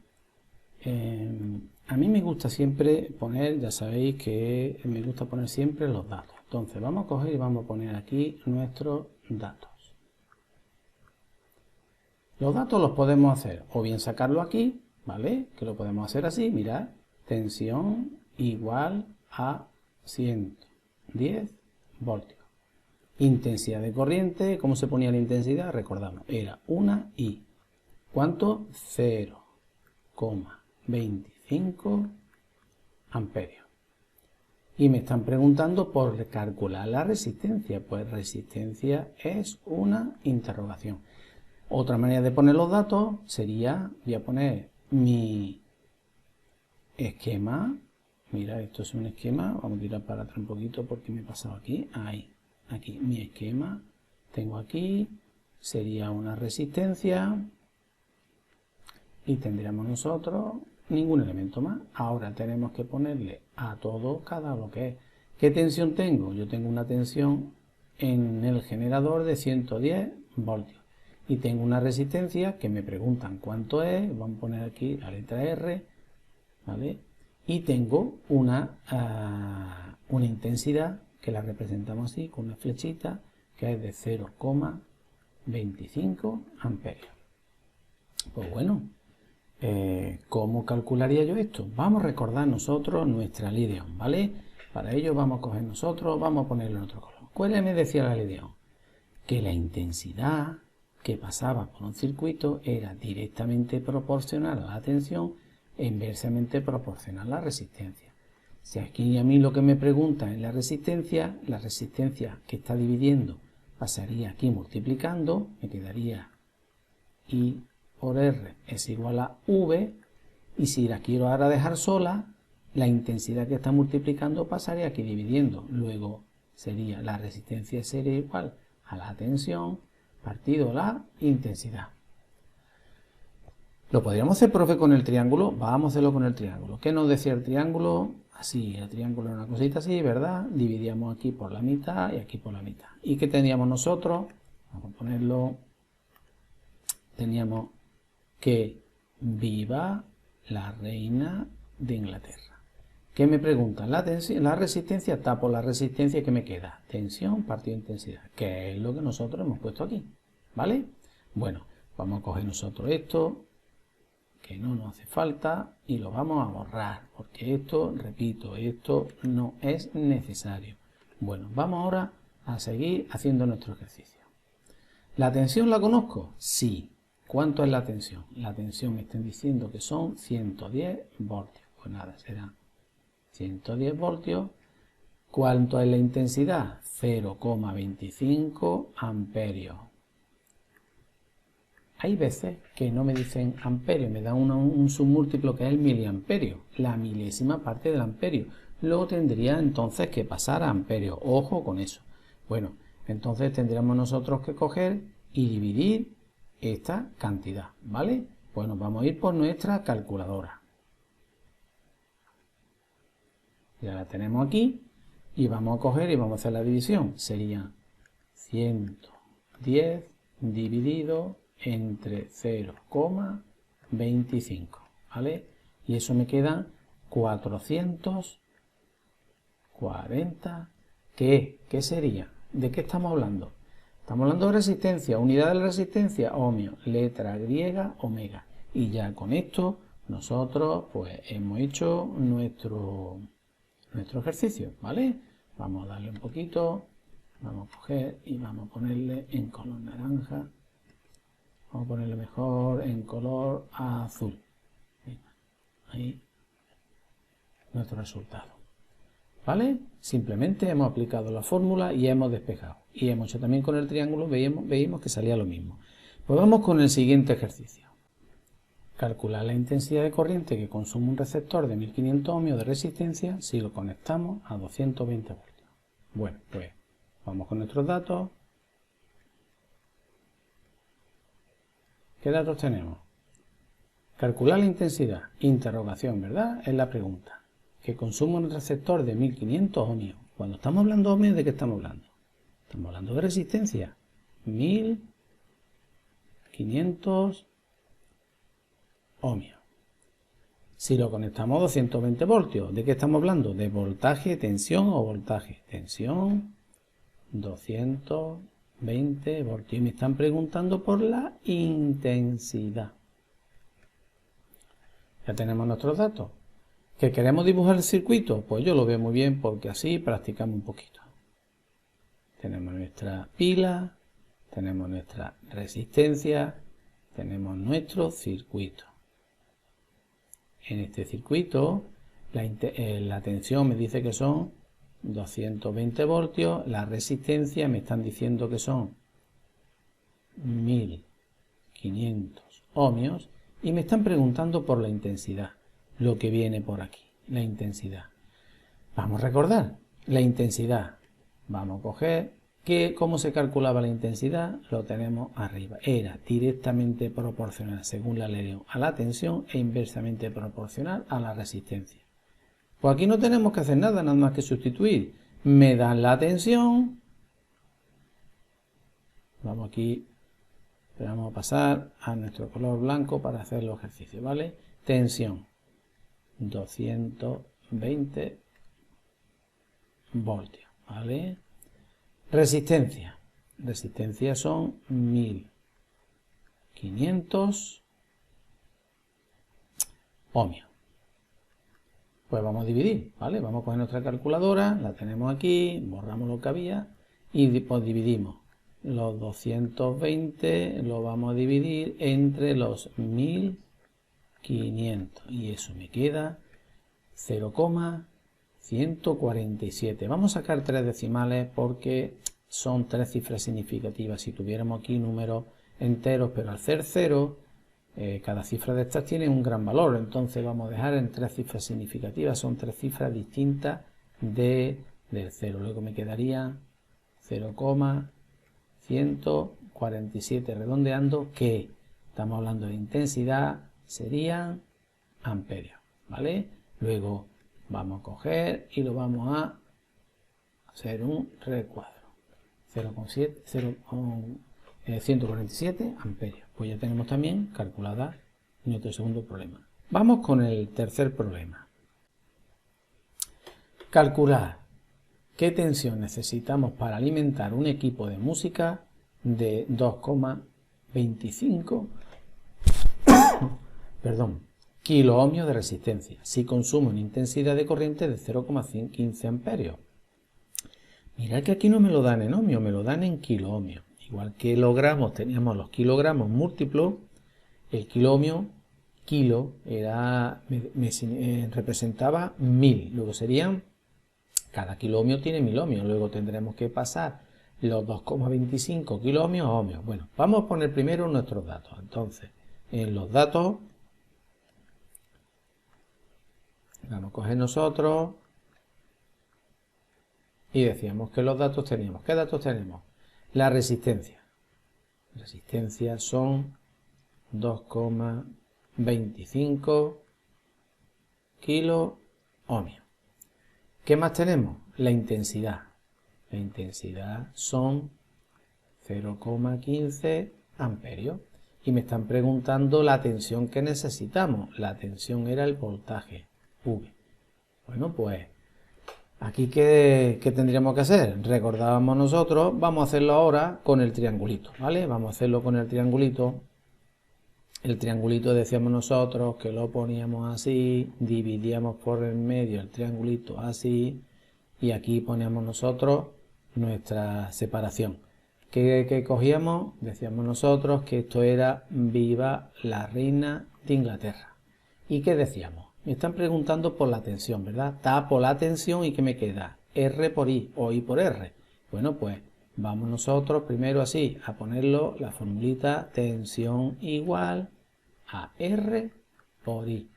A: A mí me gusta siempre poner, ya sabéis que me gusta poner siempre los datos. Entonces vamos a coger y vamos a poner aquí nuestros datos. Los datos los podemos hacer o bien sacarlo aquí, ¿vale? Que lo podemos hacer así, mirad, tensión igual a 110 voltios. Intensidad de corriente, ¿cómo se ponía la intensidad? Recordamos, era 1 I. ¿Cuánto? 0,25 amperios. Y me están preguntando por calcular la resistencia. Pues resistencia es una interrogación. Otra manera de poner los datos sería, voy a poner mi esquema. Mira, esto es un esquema. Vamos a tirar para atrás un poquito porque me he pasado aquí. Ahí, aquí, mi esquema. Tengo aquí, sería una resistencia. Y tendríamos nosotros ningún elemento más. Ahora tenemos que ponerle a todo cada bloque. ¿Qué tensión tengo? Yo tengo una tensión en el generador de 110 voltios. Y tengo una resistencia que me preguntan cuánto es. Vamos a poner aquí la letra R. ¿Vale? Y tengo una intensidad que la representamos así con una flechita que es de 0,25 amperios. Pues bueno. ¿Cómo calcularía yo esto? Vamos a recordar nosotros nuestra ley de Ohm, ¿vale? Para ello vamos a coger nosotros, vamos a ponerle en otro color. ¿Cuál me decía la ley de Ohm? Que la intensidad que pasaba por un circuito era directamente proporcional a la tensión e inversamente proporcional a la resistencia. Si aquí a mí lo que me pregunta es la resistencia que está dividiendo pasaría aquí multiplicando, me quedaría I por R es igual a V, y si la quiero ahora dejar sola, la intensidad que está multiplicando pasaría aquí dividiendo. Luego sería la resistencia sería igual a la tensión partido la intensidad. ¿Lo podríamos hacer, profe, con el triángulo? Vamos a hacerlo con el triángulo. ¿Qué nos decía el triángulo? Así, el triángulo era una cosita así, ¿verdad? Dividíamos aquí por la mitad y aquí por la mitad. ¿Y qué teníamos nosotros? Vamos a ponerlo. Teníamos que viva la reina de Inglaterra. ¿Qué me preguntan? La resistencia está por la resistencia que me queda. Tensión partido intensidad, que es lo que nosotros hemos puesto aquí. ¿Vale? Bueno, vamos a coger nosotros esto, que no nos hace falta, y lo vamos a borrar, porque esto, repito, esto no es necesario. Bueno, vamos ahora a seguir haciendo nuestro ejercicio. ¿La tensión la conozco? Sí. ¿Cuánto es la tensión? La tensión me están diciendo que son 110 voltios. Pues nada, será 110 voltios. ¿Cuánto es la intensidad? 0,25 amperios. Hay veces que no me dicen amperios, me dan un submúltiplo que es el miliamperio, la milésima parte del amperio. Luego tendría entonces que pasar a amperios. Ojo con eso. Bueno, entonces tendríamos nosotros que coger y dividir esta cantidad, ¿vale? Pues nos vamos a ir por nuestra calculadora. Ya la tenemos aquí y vamos a coger y vamos a hacer la división. Sería 110 dividido entre 0,25, ¿vale? Y eso me queda 440. ¿Qué sería? ¿De qué estamos hablando? Estamos hablando de resistencia, unidad de la resistencia, ohmio, letra griega, omega. Y ya con esto nosotros pues hemos hecho nuestro ejercicio, ¿vale? Vamos a darle un poquito, vamos a coger y vamos a ponerle en color naranja. Vamos a ponerle mejor en color azul. Ahí nuestro resultado. ¿Vale? Simplemente hemos aplicado la fórmula y hemos despejado. Y hemos hecho también con el triángulo, veíamos que salía lo mismo. Pues vamos con el siguiente ejercicio. Calcular la intensidad de corriente que consume un receptor de 1500 ohmios de resistencia si lo conectamos a 220 voltios. Bueno, pues vamos con nuestros datos. ¿Qué datos tenemos? Calcular la intensidad, interrogación, ¿verdad? Es la pregunta. Que consume un receptor de 1500 ohmios. Cuando estamos hablando de ohmios, ¿de qué estamos hablando? Estamos hablando de resistencia. 1500 ohmios. Si lo conectamos a 220 voltios, ¿de qué estamos hablando? ¿De voltaje, tensión o voltaje? Tensión, 220 voltios. Y me están preguntando por la intensidad. Ya tenemos nuestros datos. ¿Que queremos dibujar el circuito? Pues yo lo veo muy bien porque así practicamos un poquito. Tenemos nuestra pila, tenemos nuestra resistencia, tenemos nuestro circuito. En este circuito la tensión me dice que son 220 voltios, la resistencia me están diciendo que son 1500 ohmios y me están preguntando por la intensidad, lo que viene por aquí, la intensidad. Vamos a recordar, la intensidad, vamos a coger, ¿cómo se calculaba la intensidad? Lo tenemos arriba, era directamente proporcional, según la ley de Ohm, a la tensión e inversamente proporcional a la resistencia. Pues aquí no tenemos que hacer nada, nada más que sustituir. Me dan la tensión. Vamos aquí, pero vamos a pasar a nuestro color blanco para hacer los ejercicios, ¿vale? Tensión, 220 voltios, ¿vale? Resistencia. Resistencia son 1500 ohmios. Pues vamos a dividir, ¿vale? Vamos a coger nuestra calculadora, la tenemos aquí, borramos lo que había y pues dividimos. Los 220 lo vamos a dividir entre los 1500 y eso me queda 0,147. Vamos a sacar 3 decimales porque son 3 cifras significativas. Si tuviéramos aquí números enteros, pero al ser 0, cada cifra de estas tiene un gran valor, entonces vamos a dejar en 3 cifras significativas, son 3 cifras distintas del 0. Luego me quedaría 0,147 redondeando, que estamos hablando de intensidad, serían amperios, ¿vale? Luego vamos a coger y lo vamos a hacer un recuadro. 147 amperios. Pues ya tenemos también calculada nuestro segundo problema. Vamos con el tercer problema. Calcular qué tensión necesitamos para alimentar un equipo de música de 2,25 kiloohmios de resistencia si consume una intensidad de corriente de 0,15 amperios. Mirad que aquí no me lo dan en ohmios, me lo dan en kiloohmios. Igual que los gramos, teníamos los kilogramos múltiplos, el kiloohmio, kilo, representaba 1000. Luego serían, cada kiloohmio tiene 1000 ohmios. Luego tendremos que pasar los 2,25 kiloohmios a ohmios. Bueno, vamos a poner primero nuestros datos. Entonces, en los datos, vamos a coger nosotros y decíamos que los datos teníamos. ¿Qué datos tenemos? La resistencia. Resistencia son 2,25 kiloohmios. ¿Qué más tenemos? La intensidad. La intensidad son 0,15 amperios. Y me están preguntando la tensión que necesitamos. La tensión era el voltaje, V. Bueno, pues aquí, ¿qué tendríamos que hacer? Recordábamos nosotros, vamos a hacerlo ahora con el triangulito, ¿vale? Vamos a hacerlo con el triangulito. El triangulito decíamos nosotros que lo poníamos así, dividíamos por el medio el triangulito así, y aquí poníamos nosotros nuestra separación. ¿Qué cogíamos? Decíamos nosotros que esto era viva la reina de Inglaterra. ¿Y qué decíamos? Me están preguntando por la tensión, ¿verdad? Tapo la tensión y ¿qué me queda? R por I o I por R. Bueno, pues vamos nosotros primero así a ponerlo la formulita tensión igual a R por I.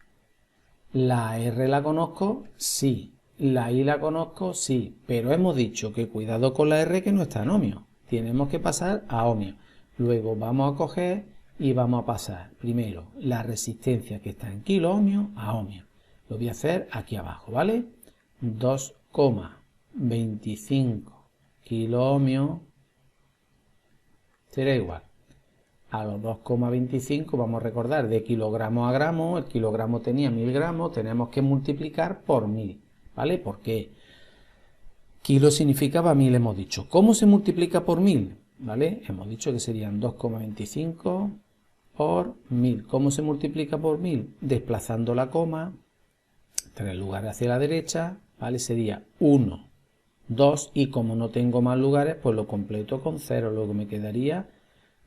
A: ¿La R la conozco? Sí. ¿La I la conozco? Sí. Pero hemos dicho que cuidado con la R que no está en ohmios. Tenemos que pasar a ohmios. Luego vamos a coger y vamos a pasar primero la resistencia que está en kiloohmios a ohmios. Lo voy a hacer aquí abajo, ¿vale? 2,25 kiloohmios será igual a los 2,25, vamos a recordar, de kilogramo a gramo, el kilogramo tenía 1000 gramos, tenemos que multiplicar por 1000, ¿vale? ¿Por qué? Kilo significaba 1000, hemos dicho. ¿Cómo se multiplica por 1000? ¿Vale? Hemos dicho que serían 2,25 por 1000. ¿Cómo se multiplica por 1000? Desplazando la coma, 3 lugares hacia la derecha, ¿vale? Sería 1, 2 y como no tengo más lugares, pues lo completo con 0. Luego me quedaría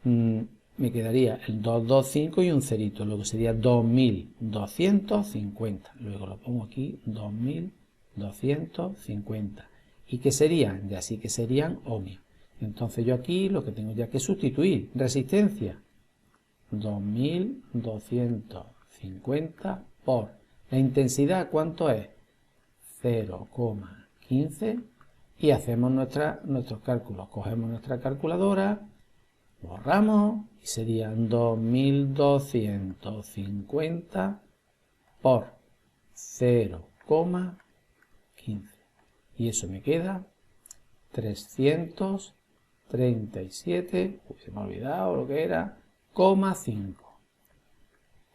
A: el 225 y un cerito. Luego sería 2250. Luego lo pongo aquí, 2250. ¿Y qué serían? Ya sí que serían ohmios. Entonces yo aquí lo que tengo ya que sustituir, resistencia, 2250 por la intensidad, ¿cuánto es? 0,15 y hacemos nuestros cálculos. Cogemos nuestra calculadora, borramos y serían 2250 por 0,15 y eso me queda 337, se me ha olvidado lo que era, 5.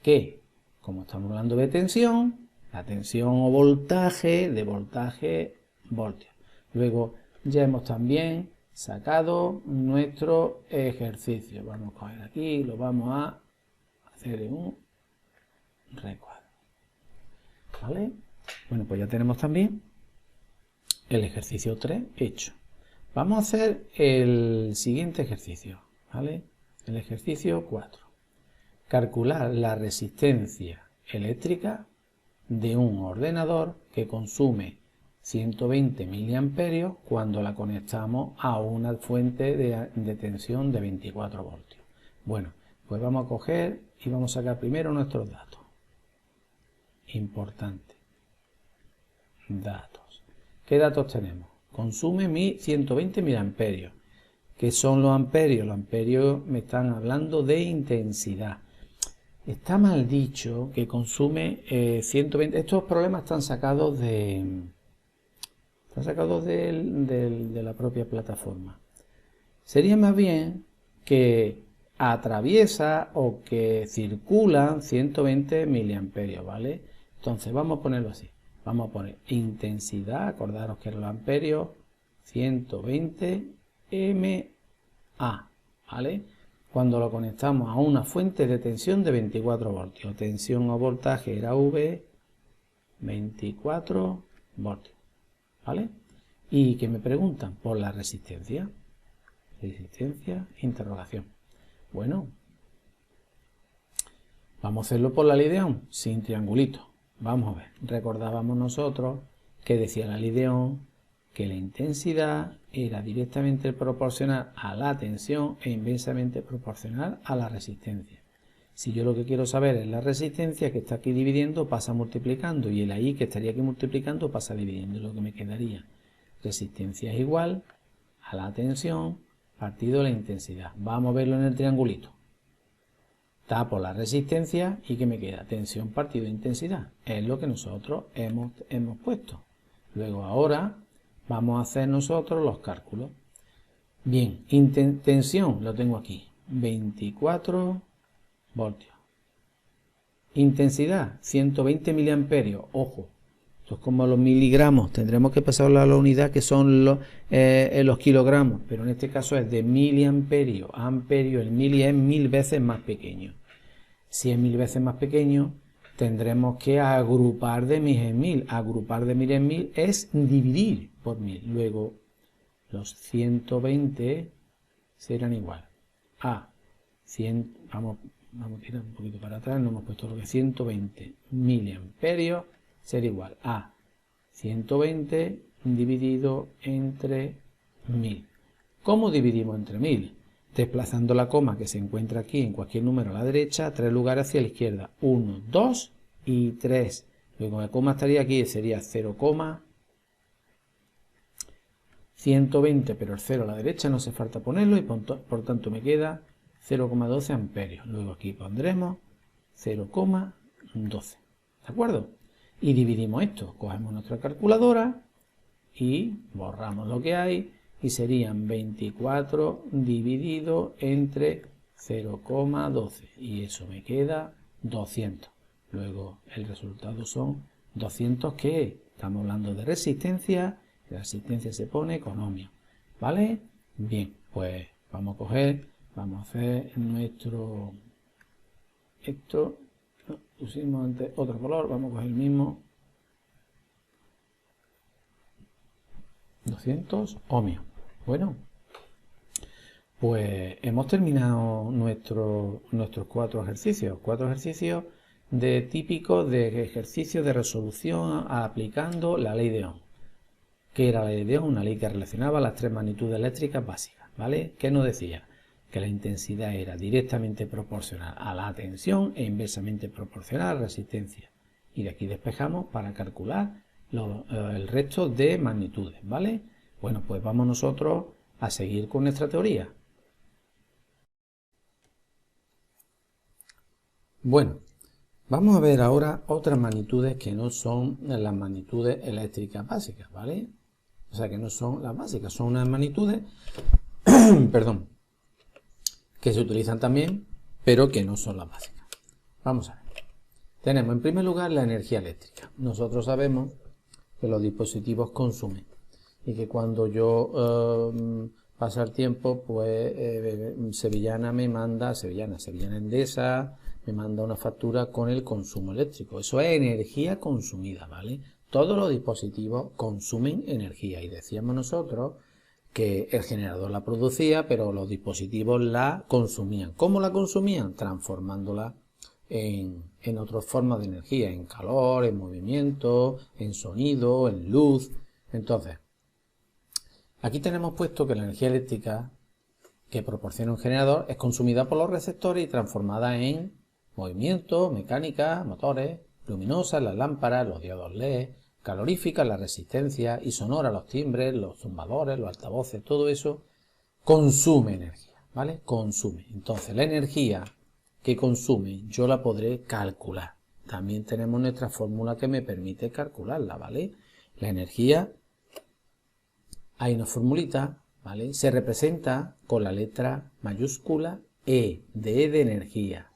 A: Que, como estamos hablando de tensión, la tensión o voltaje, de voltaje, voltios. Luego ya hemos también sacado nuestro ejercicio. Vamos a coger aquí y lo vamos a hacer en un recuadro. ¿Vale? Bueno, pues ya tenemos también el ejercicio 3 hecho. Vamos a hacer el siguiente ejercicio, ¿vale? El ejercicio 4. Calcular la resistencia eléctrica de un ordenador que consume 120 miliamperios cuando la conectamos a una fuente de tensión de 24 voltios. Bueno, pues vamos a coger y vamos a sacar primero nuestros datos. Importante. Datos. ¿Qué datos tenemos? Consume 120 miliamperios. ¿Qué son los amperios? Los amperios me están hablando de intensidad. Está mal dicho que consume 120. Estos problemas están sacados de la propia plataforma. Sería más bien que atraviesa o que circulan 120 miliamperios, ¿vale? Entonces vamos a ponerlo así. Vamos a poner intensidad, acordaros que eran los amperios, 120 mA, ¿vale? Cuando lo conectamos a una fuente de tensión de 24 voltios. Tensión o voltaje era V, 24 voltios, ¿vale? Y que me preguntan por la resistencia. Resistencia, interrogación. Bueno, vamos a hacerlo por la ley de Ohm, sin triangulito. Vamos a ver, recordábamos nosotros que decía la ley de Ohm que la intensidad era directamente proporcional a la tensión e inversamente proporcional a la resistencia. Si yo lo que quiero saber es la resistencia que está aquí dividiendo, pasa multiplicando, y el I que estaría aquí multiplicando pasa dividiendo, lo que me quedaría. Resistencia es igual a la tensión partido la intensidad. Vamos a verlo en el triangulito. Está por la resistencia y ¿qué me queda? Tensión partido intensidad. Es lo que nosotros hemos puesto. Luego ahora vamos a hacer nosotros los cálculos. Bien, tensión lo tengo aquí. 24 voltios. Intensidad, 120 miliamperios. Ojo, esto es como los miligramos. Tendremos que pasarlo a la unidad que son los kilogramos. Pero en este caso es de miliamperio. Amperio, el mili es 1000 veces más pequeño. Si es 1000 veces más pequeño, tendremos que agrupar de 1000 en 1000. Agrupar de 1000 en 1000 es dividir por 1000. Luego, los 120 serán igual a 100. Vamos a tirar un poquito para atrás. No hemos puesto lo que 120 miliamperios será igual a 120 dividido entre 1000. ¿Cómo dividimos entre 1000? Desplazando la coma que se encuentra aquí en cualquier número a la derecha, 3 lugares hacia la izquierda, 1, 2 y 3. Luego la coma estaría aquí, sería 0,120, pero el 0 a la derecha no hace falta ponerlo y por tanto me queda 0,12 amperios. Luego aquí pondremos 0,12. ¿De acuerdo? Y dividimos esto, cogemos nuestra calculadora y borramos lo que hay. Y serían 24 dividido entre 0,12 y eso me queda 200. Luego el resultado son 200 que estamos hablando de resistencia. La resistencia se pone con ohmios, ¿vale? Bien, pues vamos a hacer nuestro, esto, pusimos antes otro color, vamos a coger el mismo, 200 ohmios. Bueno, pues hemos terminado nuestros 4 ejercicios. 4 ejercicios típicos de ejercicios de resolución aplicando la ley de Ohm. ¿Qué era la ley de Ohm? Una ley que relacionaba las tres magnitudes eléctricas básicas, ¿vale? ¿Qué nos decía? Que la intensidad era directamente proporcional a la tensión e inversamente proporcional a la resistencia. Y de aquí despejamos para calcular el resto de magnitudes, ¿vale? Bueno, pues vamos nosotros a seguir con nuestra teoría. Bueno, vamos a ver ahora otras magnitudes que no son las magnitudes eléctricas básicas, ¿vale? O sea, que no son las básicas, son unas magnitudes, perdón, que se utilizan también, pero que no son las básicas. Vamos a ver. Tenemos en primer lugar la energía eléctrica. Nosotros sabemos que los dispositivos consumen y que cuando yo pasa el tiempo, pues Sevillana Endesa, me manda una factura con el consumo eléctrico. Eso es energía consumida, ¿vale? Todos los dispositivos consumen energía y decíamos nosotros que el generador la producía, pero los dispositivos la consumían. ¿Cómo la consumían? Transformándola en otras formas de energía, en calor, en movimiento, en sonido, en luz. Entonces, aquí tenemos puesto que la energía eléctrica que proporciona un generador es consumida por los receptores y transformada en movimiento, mecánica, motores, luminosas, las lámparas, los diodos LED, caloríficas, la resistencia y sonora, los timbres, los zumbadores, los altavoces, todo eso consume energía, ¿vale? Consume. Entonces, la energía que consume yo la podré calcular. También tenemos nuestra fórmula que me permite calcularla, ¿vale? La energía, hay una formulita, ¿vale? Se representa con la letra mayúscula E, de energía.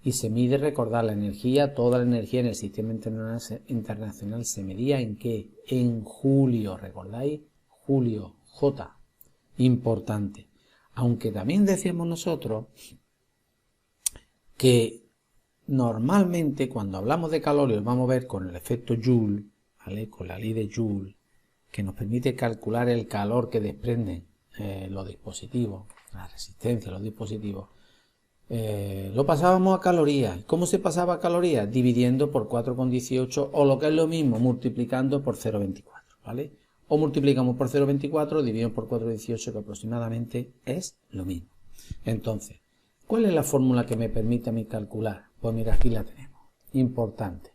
A: Y se mide, recordar, la energía, toda la energía en el sistema internacional se medía ¿en qué? En julio, ¿recordáis? Julio, J, importante. Aunque también decíamos nosotros que normalmente cuando hablamos de calor, y lo vamos a ver con el efecto Joule, ¿vale? Con la ley de Joule, que nos permite calcular el calor que desprenden los dispositivos, la resistencia de los dispositivos, lo pasábamos a calorías. ¿Cómo se pasaba a calorías? Dividiendo por 4,18 o lo que es lo mismo, multiplicando por 0,24, ¿vale? O multiplicamos por 0,24, dividimos por 4,18, que aproximadamente es lo mismo. Entonces, ¿cuál es la fórmula que me permite a mí calcular? Pues mira, aquí la tenemos. Importante.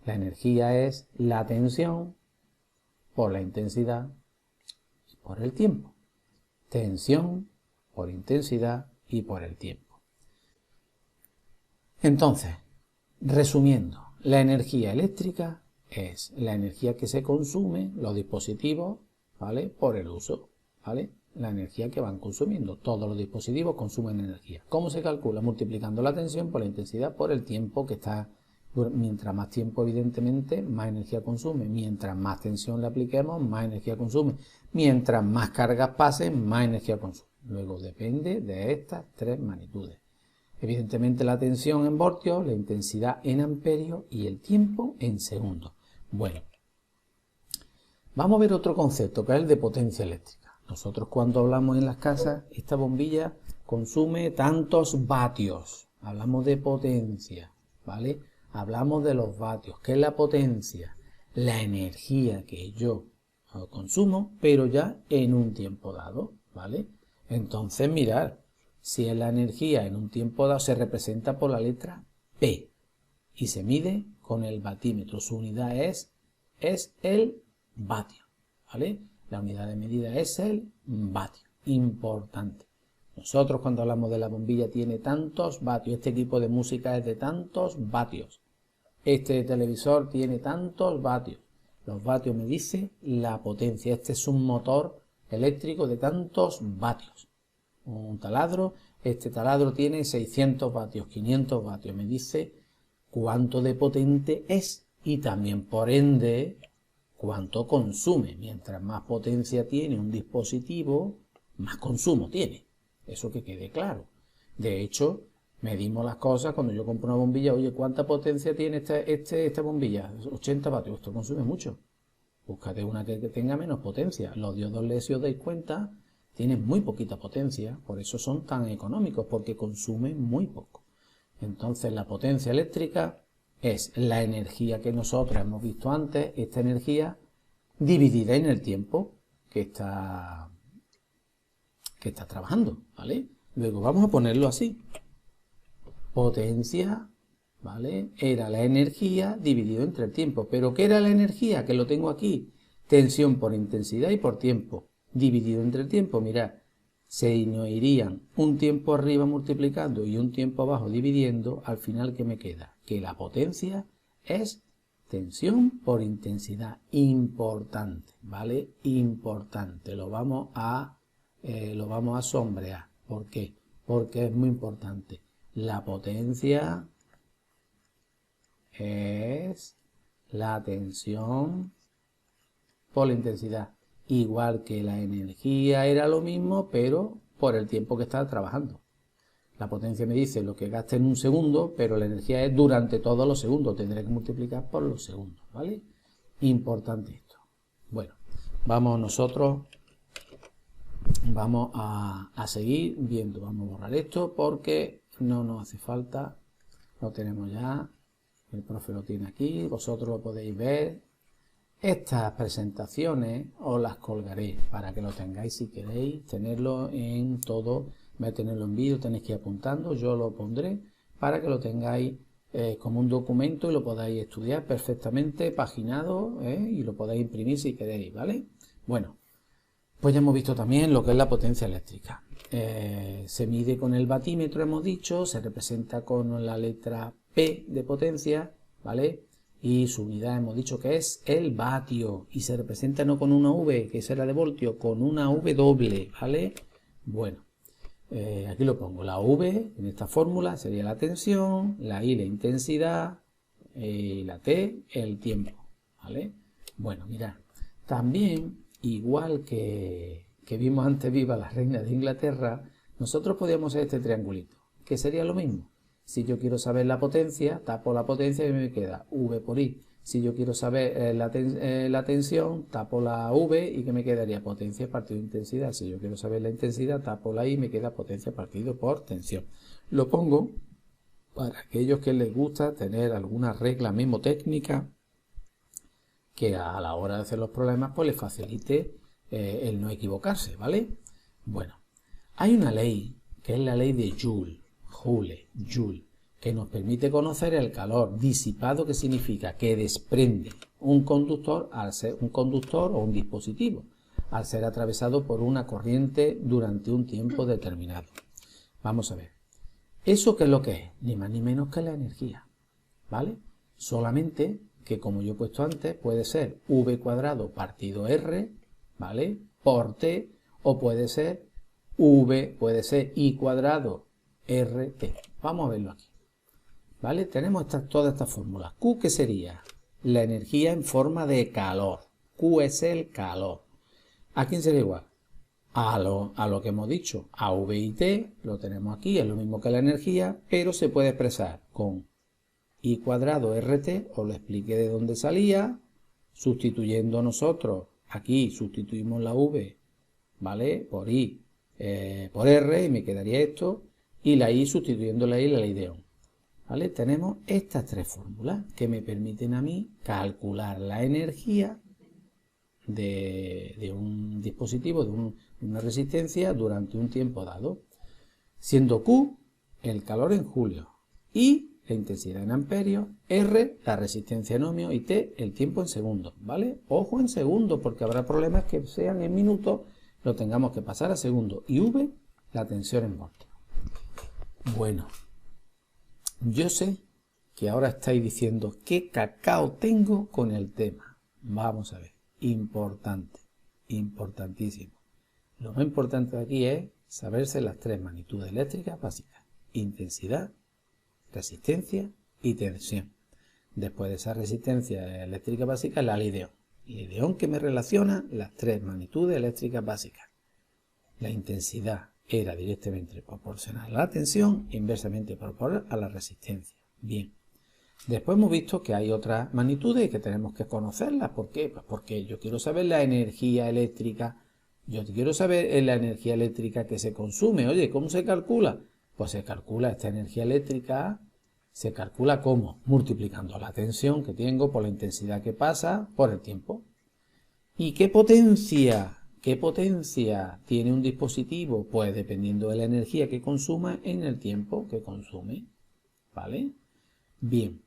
A: La energía es la tensión por la intensidad y por el tiempo. Tensión por intensidad y por el tiempo. Entonces, resumiendo, la energía eléctrica es la energía que se consume los dispositivos, ¿vale? Por el uso, ¿vale? La energía que van consumiendo. Todos los dispositivos consumen energía. ¿Cómo se calcula? Multiplicando la tensión por la intensidad por el tiempo que está. Mientras más tiempo, evidentemente, más energía consume. Mientras más tensión le apliquemos, más energía consume. Mientras más cargas pasen, más energía consume. Luego depende de estas tres magnitudes. Evidentemente la tensión en voltios, la intensidad en amperios y el tiempo en segundos. Bueno, vamos a ver otro concepto que es el de potencia eléctrica. Nosotros cuando hablamos en las casas, esta bombilla consume tantos vatios. Hablamos de potencia, ¿vale? Hablamos de los vatios. ¿Qué es la potencia? La energía que yo consumo, pero ya en un tiempo dado, ¿vale? Entonces, mirad, si es la energía en un tiempo dado, se representa por la letra P y se mide con el vatímetro. Su unidad es el vatio, ¿vale? La unidad de medida es el vatio. Importante. Nosotros cuando hablamos de la bombilla tiene tantos vatios, este equipo de música es de tantos vatios, este televisor tiene tantos vatios. Los vatios me dice la potencia. Este es un motor eléctrico de tantos vatios. Un taladro, este taladro tiene 600 vatios, 500 vatios. Me dice cuánto de potente es y también por ende cuánto consume. Mientras más potencia tiene un dispositivo, más consumo tiene. Eso que quede claro. De hecho, medimos las cosas cuando yo compro una bombilla. Oye, ¿cuánta potencia tiene esta bombilla? 80 vatios. Esto consume mucho. Búscate una que tenga menos potencia. Los diodos LED, si os dais cuenta, tienen muy poquita potencia. Por eso son tan económicos, porque consumen muy poco. Entonces, la potencia eléctrica es la energía que nosotros hemos visto antes. Esta energía dividida en el tiempo que está trabajando, ¿vale? Luego vamos a ponerlo así. Potencia, ¿vale? Era la energía dividido entre el tiempo. ¿Pero qué era la energía? Que lo tengo aquí. Tensión por intensidad y por tiempo. Dividido entre el tiempo, mirad. Se nos irían un tiempo arriba multiplicando y un tiempo abajo dividiendo. Al final, ¿qué me queda? Que la potencia es tensión por intensidad. Importante, ¿vale? Importante. Lo vamos a sombrear. ¿Por qué? Porque es muy importante. La potencia es la tensión por la intensidad. Igual que la energía era lo mismo, pero por el tiempo que estaba trabajando. La potencia me dice lo que gasta en un segundo, pero la energía es durante todos los segundos. Tendré que multiplicar por los segundos, ¿vale? Importante esto. Bueno, vamos a seguir viendo. Vamos a borrar esto porque no nos hace falta. Lo tenemos ya. El profe lo tiene aquí. Vosotros lo podéis ver. Estas presentaciones os las colgaré para que lo tengáis si queréis tenerlo en todo. Voy a tenerlo en vídeo, tenéis que ir apuntando. Yo lo pondré para que lo tengáis como un documento y lo podáis estudiar perfectamente, paginado, y lo podáis imprimir si queréis, ¿vale? Bueno. Pues ya hemos visto también lo que es la potencia eléctrica. Se mide con el vatímetro, hemos dicho, se representa con la letra P de potencia, ¿vale? Y su unidad hemos dicho que es el vatio. Y se representa no con una V, que es la de voltio, con una V doble, ¿vale? Bueno, aquí lo pongo. La V en esta fórmula sería la tensión, la I la intensidad, y la T el tiempo, ¿vale? Bueno, mirad, también... Igual que vimos antes Viva la Reina de Inglaterra, nosotros podríamos hacer este triangulito, que sería lo mismo. Si yo quiero saber la potencia, tapo la potencia y me queda V por I. Si yo quiero saber la tensión, tapo la V y que me quedaría potencia partido intensidad. Si yo quiero saber la intensidad, tapo la I y me queda potencia partido por tensión. Lo pongo para aquellos que les gusta tener alguna regla mnemotécnica que a la hora de hacer los problemas pues les facilite el no equivocarse, ¿vale? Bueno, hay una ley que es la ley de Joule, que nos permite conocer el calor disipado, que significa que desprende un conductor al ser un conductor o un dispositivo al ser atravesado por una corriente durante un tiempo determinado. Vamos a ver. ¿Eso qué es lo que es? Ni más ni menos que la energía, ¿vale? Solamente que, como yo he puesto antes, puede ser V cuadrado partido R, ¿vale? Por T, o puede ser I cuadrado RT. Vamos a verlo aquí, ¿vale? Tenemos todas estas fórmulas. Q, ¿qué sería? La energía en forma de calor. Q es el calor. ¿A quién sería igual? A lo que hemos dicho, a V y T, lo tenemos aquí, es lo mismo que la energía, pero se puede expresar con I cuadrado RT, os lo expliqué de dónde salía, sustituyendo nosotros, aquí sustituimos la V, ¿vale? Por I, por R, y me quedaría esto, y la I sustituyendo la I, la ley de Ohm, ¿vale? Tenemos estas tres fórmulas que me permiten a mí calcular la energía de un dispositivo, de una resistencia durante un tiempo dado, siendo Q el calor en julio, I la intensidad en amperios, R la resistencia en ohmios y T el tiempo en segundos, ¿vale? Ojo en segundos, porque habrá problemas que sean en minutos, lo tengamos que pasar a segundos, y V la tensión en voltios. Bueno, yo sé que ahora estáis diciendo qué cacao tengo con el tema. Vamos a ver, importante, importantísimo. Lo más importante de aquí es saberse las tres magnitudes eléctricas básicas: intensidad, resistencia y tensión. Después de esa resistencia eléctrica básica, la ley de Ohm. Ley de Ohm que me relaciona las tres magnitudes eléctricas básicas. La intensidad era directamente proporcional a la tensión e inversamente proporcional a la resistencia. Bien. Después hemos visto que hay otras magnitudes y que tenemos que conocerlas. ¿Por qué? Pues porque yo quiero saber la energía eléctrica. Yo quiero saber la energía eléctrica que se consume. Oye, ¿cómo se calcula? Pues se calcula esta energía eléctrica, se calcula ¿cómo? Multiplicando la tensión que tengo por la intensidad que pasa por el tiempo. ¿Y qué potencia? ¿Qué potencia tiene un dispositivo? Pues dependiendo de la energía que consuma en el tiempo que consume. ¿Vale? Bien.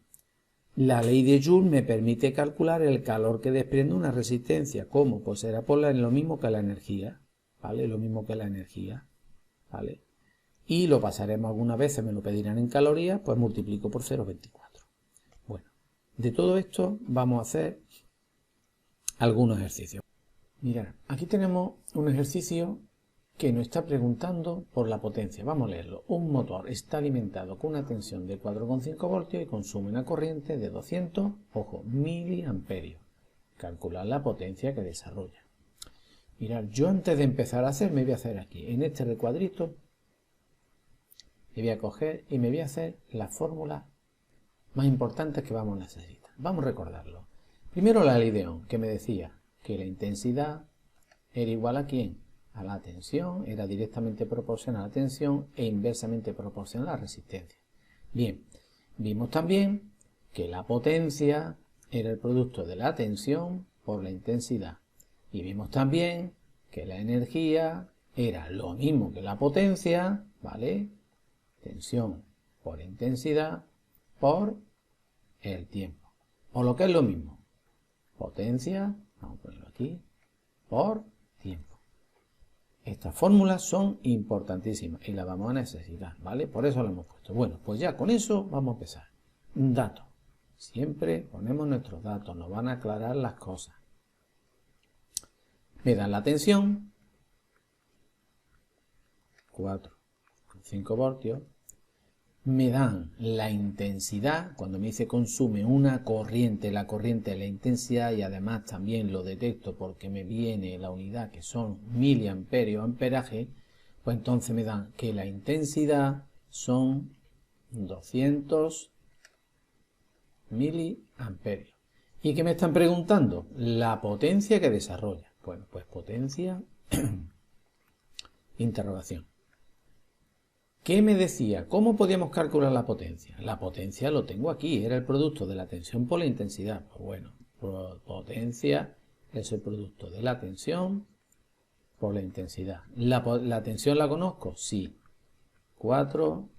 A: La ley de Joule me permite calcular el calor que desprende una resistencia. ¿Cómo? Pues será por lo mismo que la energía. ¿Vale? Lo mismo que la energía. ¿Vale? Y lo pasaremos algunas veces, me lo pedirán en calorías, pues multiplico por 0,24. Bueno, de todo esto vamos a hacer algunos ejercicios. Mirad, aquí tenemos un ejercicio que nos está preguntando por la potencia. Vamos a leerlo. Un motor está alimentado con una tensión de 4,5 voltios y consume una corriente de 200, ojo, miliamperios. Calcular la potencia que desarrolla. Mirad, yo antes de empezar a hacer, me voy a hacer aquí, en este recuadrito, me voy a coger y me voy a hacer las fórmulas más importantes que vamos a necesitar. Vamos a recordarlo. Primero la ley de Ohm, que me decía que la intensidad era igual a ¿quién? A la tensión, era directamente proporcional a la tensión e inversamente proporcional a la resistencia. Bien, vimos también que la potencia era el producto de la tensión por la intensidad. Y vimos también que la energía era lo mismo que la potencia, ¿vale? Tensión por intensidad por el tiempo. O lo que es lo mismo, potencia, vamos a ponerlo aquí, por tiempo. Estas fórmulas son importantísimas y las vamos a necesitar, ¿vale? Por eso las hemos puesto. Bueno, pues ya con eso vamos a empezar. Datos. Siempre ponemos nuestros datos, nos van a aclarar las cosas. Me dan la tensión, 4,5 voltios. Me dan la intensidad, cuando me dice consume una corriente, la corriente es la intensidad y además también lo detecto porque me viene la unidad que son miliamperios, amperaje, pues entonces me dan que la intensidad son 200 miliamperios. ¿Y qué me están preguntando? La potencia que desarrolla. Bueno, pues potencia, interrogación. ¿Qué me decía? ¿Cómo podíamos calcular la potencia? La potencia lo tengo aquí, era el producto de la tensión por la intensidad. Pues bueno, potencia es el producto de la tensión por la intensidad. ¿La tensión la conozco? Sí. 4,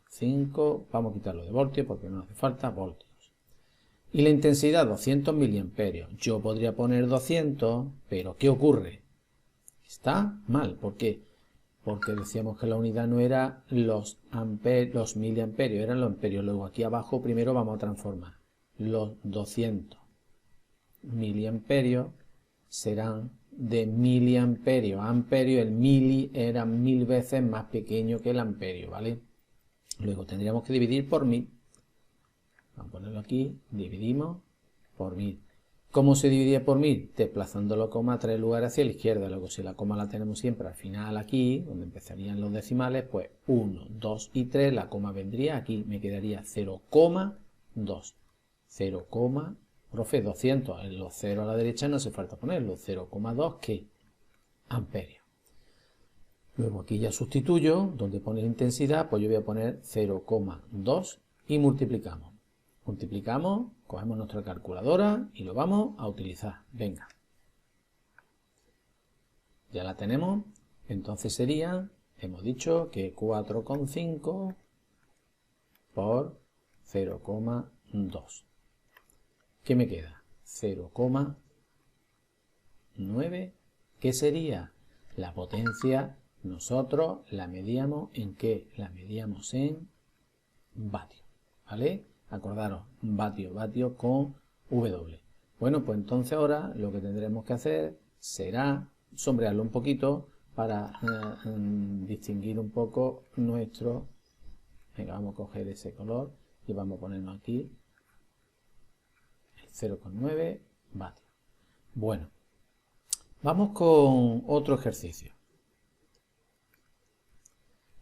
A: 5, vamos a quitarlo de voltios porque no hace falta, voltios. Y la intensidad, 200 miliamperios. Yo podría poner 200, pero ¿qué ocurre? Está mal, ¿por qué? Porque decíamos que la unidad no era los miliamperios, eran los amperios. Luego aquí abajo primero vamos a transformar. Los 200 miliamperios serán de miliamperios. Amperio, el mili era 1000 veces más pequeño que el amperio, ¿vale? Luego tendríamos que dividir por 1000. Vamos a ponerlo aquí, dividimos por 1000. ¿Cómo se dividía por 1000? Desplazando la coma 3 lugares hacia la izquierda. Luego si la coma la tenemos siempre al final aquí, donde empezarían los decimales, pues 1, 2 y 3, la coma vendría aquí, me quedaría 0,2. 0, profe, 200, en los 0 a la derecha no hace falta ponerlo, 0,2 ¿qué? Amperio. Luego aquí ya sustituyo, donde pone la intensidad, pues yo voy a poner 0,2 y multiplicamos. Multiplicamos, cogemos nuestra calculadora y lo vamos a utilizar. Venga. Ya la tenemos. Entonces sería, hemos dicho que 4,5 por 0,2. ¿Qué me queda? 0,9. ¿Qué sería? La potencia, nosotros la medíamos en ¿qué? La medíamos en vatios. ¿Vale? Acordaros, vatio con W. Bueno, pues entonces ahora lo que tendremos que hacer será sombrearlo un poquito para distinguir un poco nuestro... Venga, vamos a coger ese color y vamos a ponernos aquí el 0,9 vatios. Bueno, vamos con otro ejercicio.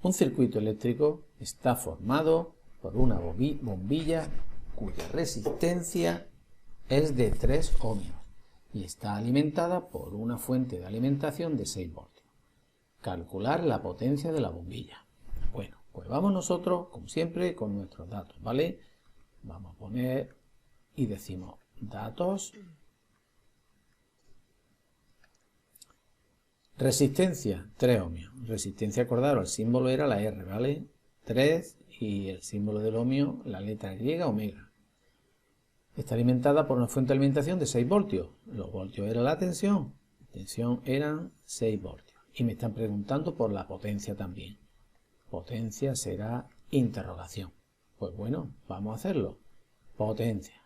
A: Un circuito eléctrico está formado por una bombilla cuya resistencia es de 3 ohmios y está alimentada por una fuente de alimentación de 6 voltios. Calcular la potencia de la bombilla. Bueno, pues vamos nosotros, como siempre, con nuestros datos, ¿vale? Vamos a poner y decimos datos Resistencia, 3 ohmios. Resistencia, acordaros, el símbolo era la R, ¿vale? 3 y el símbolo del ohmio, la letra griega, omega. Está alimentada por una fuente de alimentación de 6 voltios. Los voltios era la tensión eran 6 voltios. Y me están preguntando por la potencia también. Potencia será interrogación. Pues bueno, vamos a hacerlo. Potencia.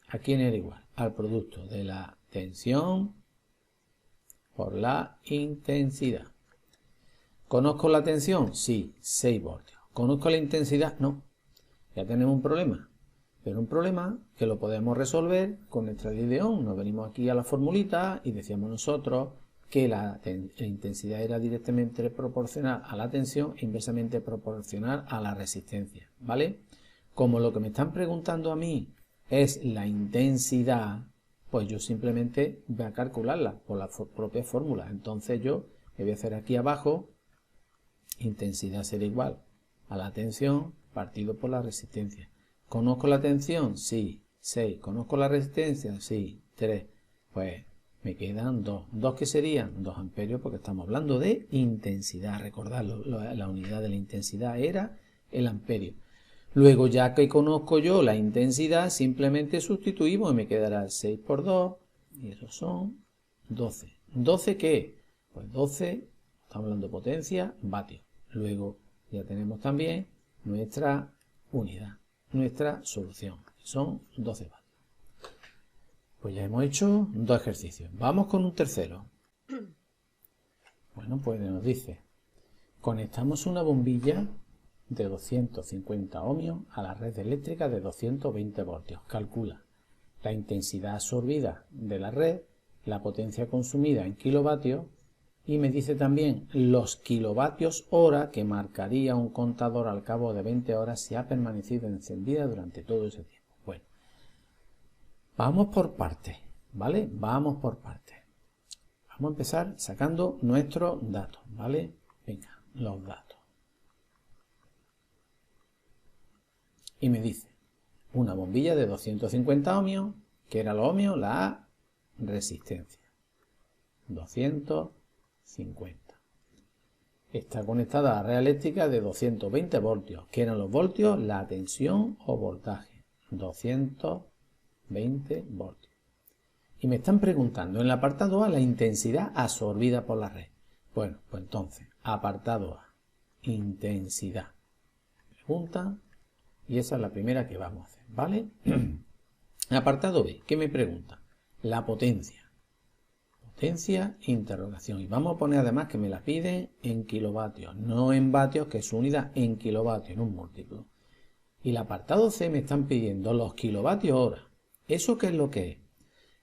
A: ¿A quién era igual? Al producto de la tensión por la intensidad. ¿Conozco la tensión? Sí, 6 voltios. ¿Conozco la intensidad? No. Ya tenemos un problema. Pero un problema que lo podemos resolver con nuestra ley de Ohm. Nos venimos aquí a la formulita y decíamos nosotros que la intensidad era directamente proporcional a la tensión e inversamente proporcional a la resistencia, ¿vale? Como lo que me están preguntando a mí es la intensidad, pues yo simplemente voy a calcularla por la propia fórmula. Entonces yo me voy a hacer aquí abajo, intensidad será igual a la tensión partido por la resistencia. ¿Conozco la tensión? Sí, 6. ¿Conozco la resistencia? Sí, 3. Pues me quedan 2. ¿2 qué serían? 2 amperios porque estamos hablando de intensidad. Recordadlo, la unidad de la intensidad era el amperio. Luego, ya que conozco yo la intensidad, simplemente sustituimos y me quedará 6 por 2 y eso son 12. ¿12 qué? Pues 12, estamos hablando de potencia, vatios. Luego ya tenemos también nuestra unidad, nuestra solución. Son 12 vatios. Pues ya hemos hecho 2 ejercicios. Vamos con un tercero. Bueno, pues nos dice, conectamos una bombilla de 250 ohmios a la red eléctrica de 220 voltios. Calcula la intensidad absorbida de la red, la potencia consumida en kilovatios y me dice también los kilovatios hora que marcaría un contador al cabo de 20 horas si ha permanecido encendida durante todo ese tiempo. Bueno, vamos por partes, ¿vale? Vamos por partes. Vamos a empezar sacando nuestros datos, ¿vale? Venga, los datos. Y me dice una bombilla de 250 ohmios, que era los ohmios, la resistencia. 250. Está conectada a la red eléctrica de 220 voltios, que eran los voltios, la tensión o voltaje. 220 voltios. Y me están preguntando en el apartado A la intensidad absorbida por la red. Bueno, pues entonces, apartado A, intensidad. Pregunta. Y esa es la primera que vamos a hacer, ¿vale? Apartado B, ¿qué me pregunta? La potencia. Potencia, interrogación. Y vamos a poner además que me la piden en kilovatios, no en vatios, que es su unidad, en kilovatios, en un múltiplo. Y el apartado C me están pidiendo los kilovatios hora. ¿Eso qué es lo que es?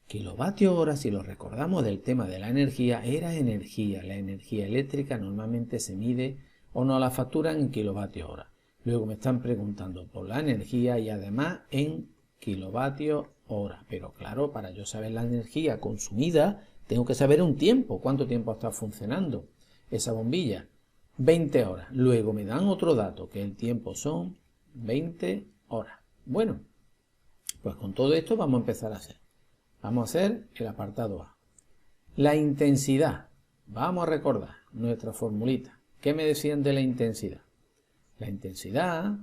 A: Kilovatios hora, si lo recordamos del tema de la energía, era energía. La energía eléctrica normalmente se mide o nos la facturan en kilovatios hora. Luego me están preguntando por la energía y además en kilovatios hora. Pero claro, para yo saber la energía consumida, tengo que saber un tiempo. ¿Cuánto tiempo está funcionando esa bombilla? 20 horas. Luego me dan otro dato, que el tiempo son 20 horas. Bueno, pues con todo esto vamos a empezar a hacer. Vamos a hacer el apartado A. La intensidad. Vamos a recordar nuestra formulita. ¿Qué me decían de la intensidad? La intensidad,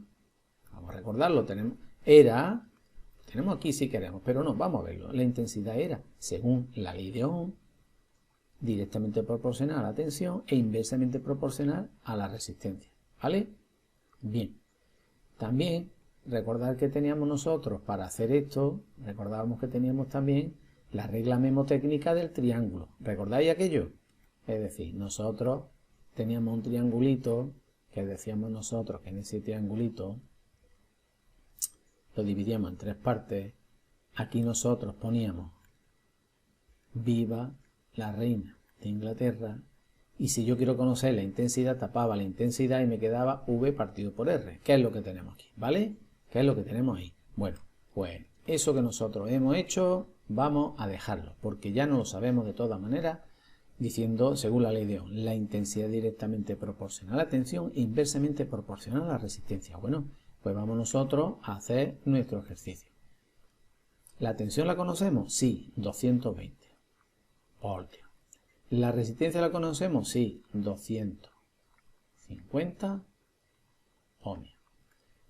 A: vamos a recordarlo, tenemos aquí si queremos, pero no, vamos a verlo. La intensidad era, según la ley de Ohm, directamente proporcional a la tensión e inversamente proporcional a la resistencia, ¿vale? Bien, también recordar que teníamos nosotros para hacer esto, recordábamos que teníamos también la regla memotécnica del triángulo. ¿Recordáis aquello? Es decir, nosotros teníamos un triangulito que decíamos nosotros que en ese triangulito lo dividíamos en 3 partes. Aquí nosotros poníamos viva la reina de Inglaterra y si yo quiero conocer la intensidad tapaba la intensidad y me quedaba V partido por R. ¿Qué es lo que tenemos aquí? ¿Vale? ¿Qué es lo que tenemos ahí? Bueno, pues eso que nosotros hemos hecho vamos a dejarlo porque ya no lo sabemos de todas maneras, diciendo, según la ley de Ohm, la intensidad directamente proporcional a la tensión e inversamente proporcional a la resistencia. Bueno, pues vamos nosotros a hacer nuestro ejercicio. ¿La tensión la conocemos? Sí, 220 voltios. ¿La resistencia la conocemos? Sí, 250 ohmios.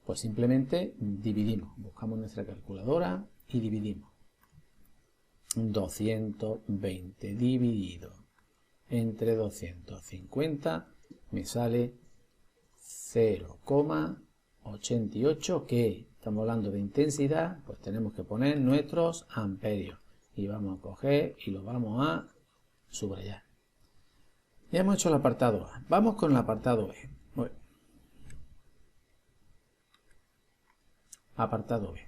A: Pues simplemente dividimos, buscamos nuestra calculadora y dividimos. 220 dividido entre 250 me sale 0,88, que estamos hablando de intensidad, pues tenemos que poner nuestros amperios y vamos a coger y lo vamos a subrayar. Ya hemos hecho el apartado A, vamos con el apartado B. Bueno, apartado B.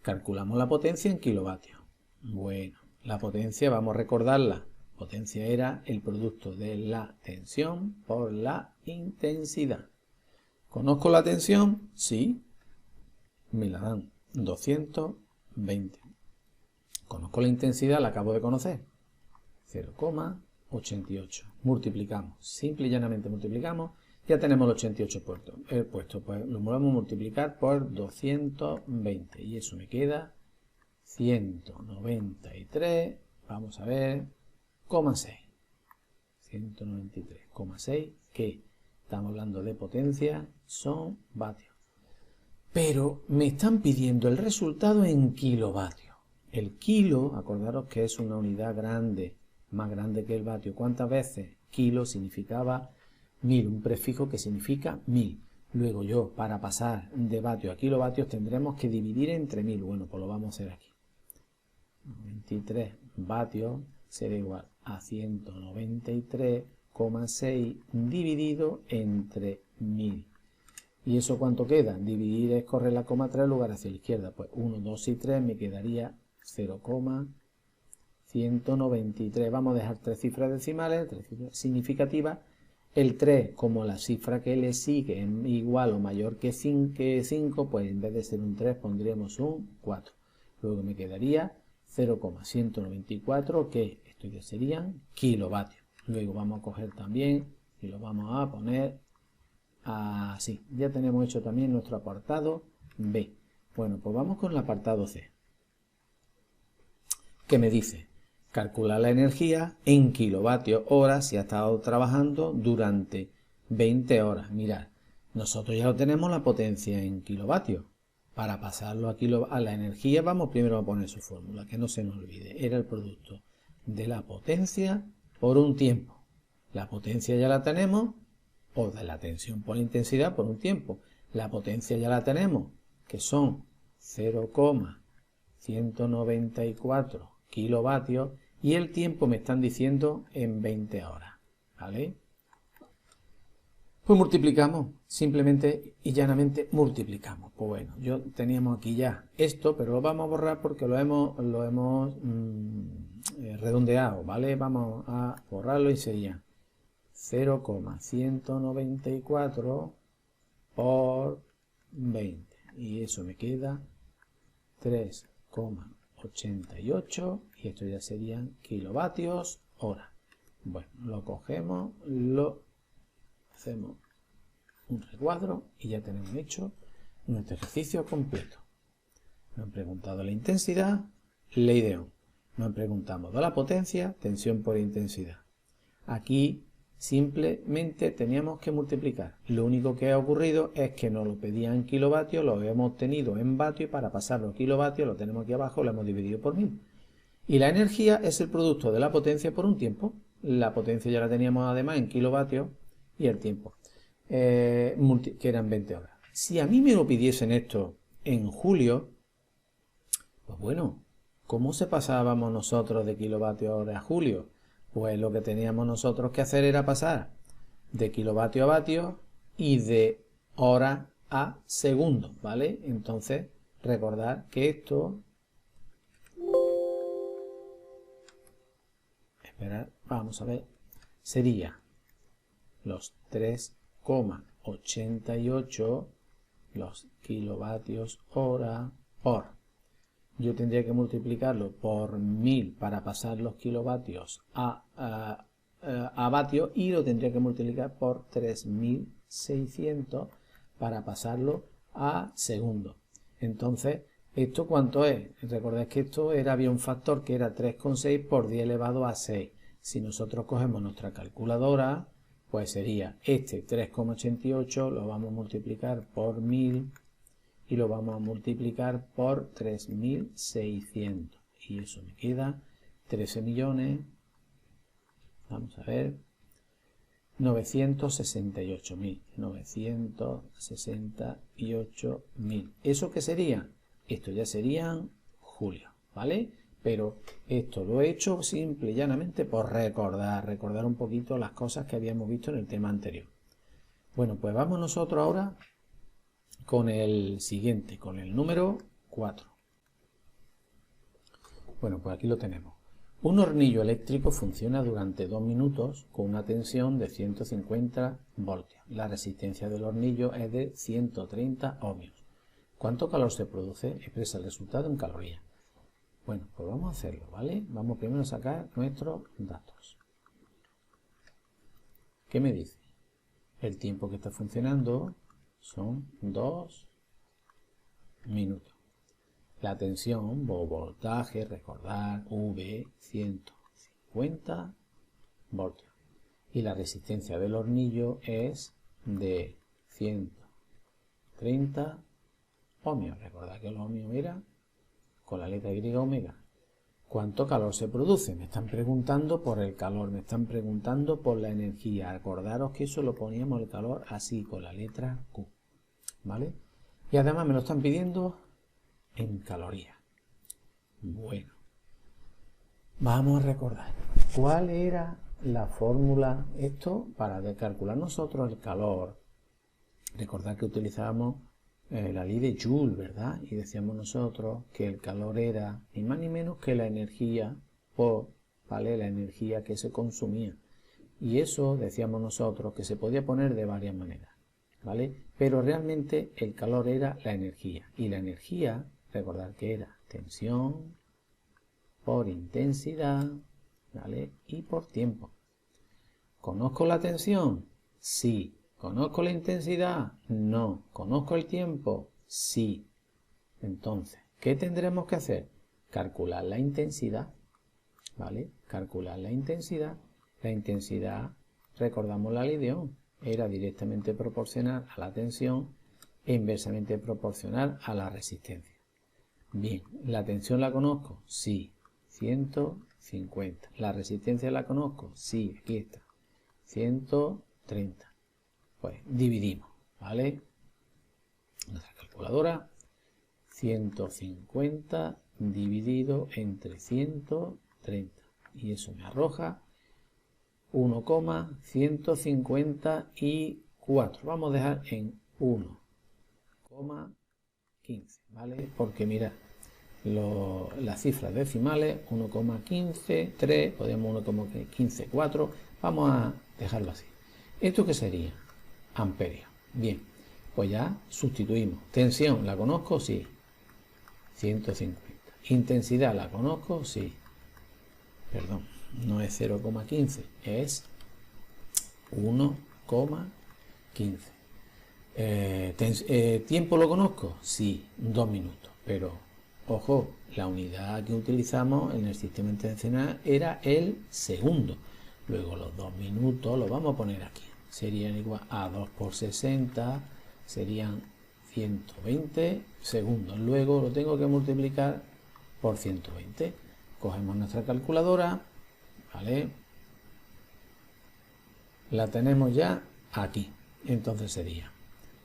A: Calculamos la potencia en kilovatios. Bueno, la potencia, vamos a recordarla. Potencia era el producto de la tensión por la intensidad. ¿Conozco la tensión? Sí. Me la dan 220. Conozco la intensidad, la acabo de conocer. 0,88. Multiplicamos. Simple y llanamente multiplicamos. Ya tenemos el 88 puesto. Pues lo vamos a multiplicar por 220. Y eso me queda 193. Vamos a ver. 0,6. 193,6. Que estamos hablando de potencia. Son vatios. Pero me están pidiendo el resultado en kilovatios. El kilo, acordaros que es una unidad grande, más grande que el vatio. ¿Cuántas veces? Kilo significaba 1000, un prefijo que significa 1000. Luego yo, para pasar de vatios a kilovatios, tendremos que dividir entre 1000. Bueno, pues lo vamos a hacer aquí. 93 vatios será igual a 193,6 dividido entre 1000. ¿Y eso cuánto queda? Dividir es correr la coma 3 lugar hacia la izquierda. Pues 1, 2 y 3 me quedaría 0,193. Vamos a dejar 3 cifras decimales, 3 cifras significativas. El 3, como la cifra que le sigue es igual o mayor que 5, pues en vez de ser un 3 pondríamos un 4. Luego me quedaría 0,194, que esto ya serían kilovatios. Luego vamos a coger también y lo vamos a poner así. Ya tenemos hecho también nuestro apartado B. Bueno, pues vamos con el apartado C, que me dice calcular la energía en kilovatios hora si ha estado trabajando durante 20 horas. Mirad, nosotros ya lo tenemos la potencia en kilovatios. Para pasarlo a la energía, vamos primero a poner su fórmula, que no se nos olvide. Era el producto de la potencia por un tiempo. La potencia ya la tenemos, o de la tensión por intensidad por un tiempo. La potencia ya la tenemos, que son 0,194 kilovatios, y el tiempo me están diciendo en 20 horas, ¿vale? Pues multiplicamos, simplemente y llanamente multiplicamos. Pues bueno, teníamos aquí ya esto, pero lo vamos a borrar porque lo hemos redondeado, ¿vale? Vamos a borrarlo y sería 0,194 por 20. Y eso me queda 3,88 y esto ya serían kilovatios hora. Bueno, lo cogemos, lo hacemos un recuadro y ya tenemos hecho nuestro ejercicio completo. Nos han preguntado la intensidad, ley de Ohm. Nos han preguntado de la potencia, tensión por intensidad. Aquí simplemente teníamos que multiplicar. Lo único que ha ocurrido es que nos lo pedían en kilovatios, lo hemos obtenido en vatios y para pasarlo a kilovatios lo tenemos aquí abajo, lo hemos dividido por 1000. Y la energía es el producto de la potencia por un tiempo. La potencia ya la teníamos además en kilovatios y el tiempo, que eran 20 horas. Si a mí me lo pidiesen esto en julio, pues bueno, ¿cómo se pasábamos nosotros de kilovatios hora a julio? Pues lo que teníamos nosotros que hacer era pasar de kilovatio a vatio y de hora a segundo, ¿vale? Entonces, recordar que esto... Esperad, vamos a ver. Sería los 3,88 los kilovatios hora por. Yo tendría que multiplicarlo por 1000 para pasar los kilovatios a vatios y lo tendría que multiplicar por 3600 para pasarlo a segundo. Entonces ¿Esto cuánto es? Recordad que había un factor que era 3,6 por 10 elevado a 6. Si nosotros cogemos nuestra calculadora, pues sería este 3,88, lo vamos a multiplicar por 1000 y lo vamos a multiplicar por 3600. Y eso me queda 13 millones, vamos a ver, 968.000. ¿Eso qué sería? Esto ya serían julio, ¿vale? Pero esto lo he hecho simple y llanamente por recordar un poquito las cosas que habíamos visto en el tema anterior. Bueno, pues vamos nosotros ahora con el siguiente, con el número 4. Bueno, pues aquí lo tenemos. Un hornillo eléctrico funciona durante 2 minutos con una tensión de 150 voltios. La resistencia del hornillo es de 130 ohmios. ¿Cuánto calor se produce? Expresa el resultado en calorías. Bueno, pues vamos a hacerlo, ¿vale? Vamos primero a sacar nuestros datos. ¿Qué me dice? El tiempo que está funcionando son 2 minutos. La tensión, voltaje, recordar, V, 150 voltios. Y la resistencia del hornillo es de 130 ohmios. Recordad que el ohmio era con la letra Y omega. ¿Cuánto calor se produce? Me están preguntando por el calor, me están preguntando por la energía. Acordaros que eso lo poníamos el calor así, con la letra Q. ¿Vale? Y además me lo están pidiendo en calorías. Bueno, vamos a recordar cuál era la fórmula, esto para calcular nosotros el calor. Recordad que utilizábamos la ley de Joule, ¿verdad? Y decíamos nosotros que el calor era ni más ni menos que la energía por, ¿vale? La energía que se consumía. Y eso decíamos nosotros que se podía poner de varias maneras, ¿vale? Pero realmente el calor era la energía. Y la energía, recordad que era tensión por intensidad, ¿vale? Y por tiempo. ¿Conozco la tensión? Sí. ¿Conozco la intensidad? No. ¿Conozco el tiempo? Sí. Entonces, ¿qué tendremos que hacer? Calcular la intensidad, ¿vale? Calcular la intensidad. La intensidad, recordamos la ley de Ohm, era directamente proporcional a la tensión e inversamente proporcional a la resistencia. Bien, ¿la tensión la conozco? Sí. 150. ¿La resistencia la conozco? Sí, aquí está. 130. Pues dividimos, ¿vale? Nuestra calculadora, 150 dividido entre 130. Y eso me arroja 1,154. Vamos a dejar en 1,15, ¿vale? Porque mirad, las cifras decimales, 1,15, 3, podemos 1,15, 4. Vamos a dejarlo así. ¿Esto qué sería? Amperios. Bien, pues ya sustituimos. Tensión, ¿la conozco? Sí. 150. Intensidad, ¿la conozco? Sí. Perdón, no es 0,15, es 1,15. ¿Tiempo lo conozco? Sí, 2 minutos. Pero, ojo, la unidad que utilizamos en el sistema intencional era el segundo. Luego los 2 minutos los vamos a poner aquí. Serían igual a 2 por 60, serían 120 segundos. Luego lo tengo que multiplicar por 120. Cogemos nuestra calculadora, ¿vale? La tenemos ya aquí. Entonces sería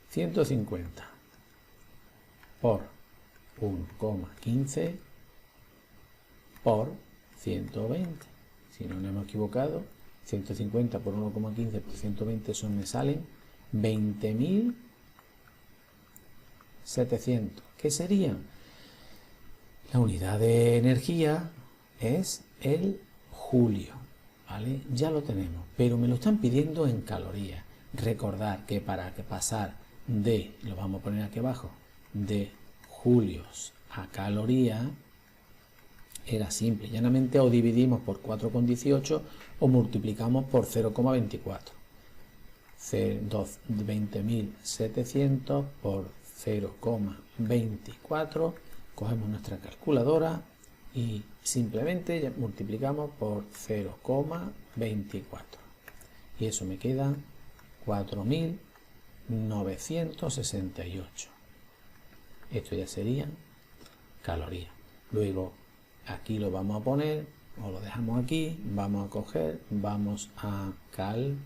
A: 150 por 1,15 por 120. Si no nos hemos equivocado, 150 por 1,15 por 120, eso me salen 20.700. ¿Qué serían? La unidad de energía es el julio, ¿vale? Ya lo tenemos, pero me lo están pidiendo en calorías. Recordar que para pasar de, lo vamos a poner aquí abajo, de julios a calorías, era simple, llanamente o dividimos por 4,18 o multiplicamos por 0,24. 20.700 por 0,24 cogemos nuestra calculadora y simplemente multiplicamos por 0,24 y eso me queda 4.968. Esto ya serían calorías. Luego aquí lo vamos a poner, o lo dejamos aquí, vamos a coger, vamos a cal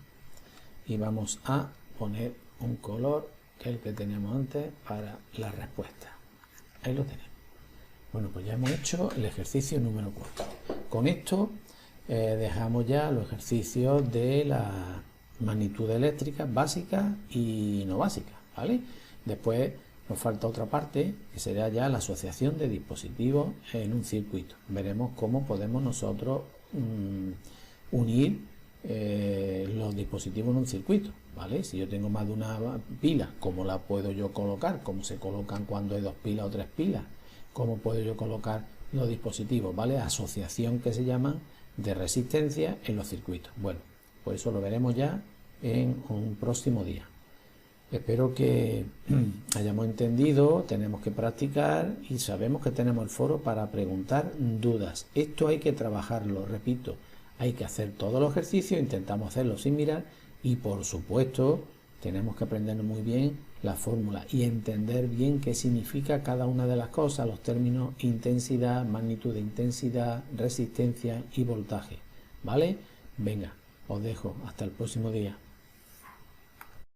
A: y vamos a poner un color que es el que teníamos antes para la respuesta. Ahí lo tenemos. Bueno, pues ya hemos hecho el ejercicio número 4. Con esto dejamos ya los ejercicios de la magnitud eléctrica básica y no básica, ¿vale? Después nos falta otra parte que será ya la asociación de dispositivos en un circuito. Veremos cómo podemos nosotros unir los dispositivos en un circuito, ¿vale? Si yo tengo más de una pila, ¿cómo la puedo yo colocar? ¿Cómo se colocan cuando hay 2 pilas o 3 pilas? ¿Cómo puedo yo colocar los dispositivos? ¿Vale? Asociación que se llama de resistencia en los circuitos. Bueno, pues eso lo veremos ya en un próximo día. Espero que hayamos entendido, tenemos que practicar y sabemos que tenemos el foro para preguntar dudas. Esto hay que trabajarlo, repito, hay que hacer todos los ejercicios, intentamos hacerlo sin mirar y por supuesto tenemos que aprender muy bien la fórmula y entender bien qué significa cada una de las cosas, los términos intensidad, magnitud de intensidad, resistencia y voltaje. ¿Vale? Venga, os dejo. Hasta el próximo día.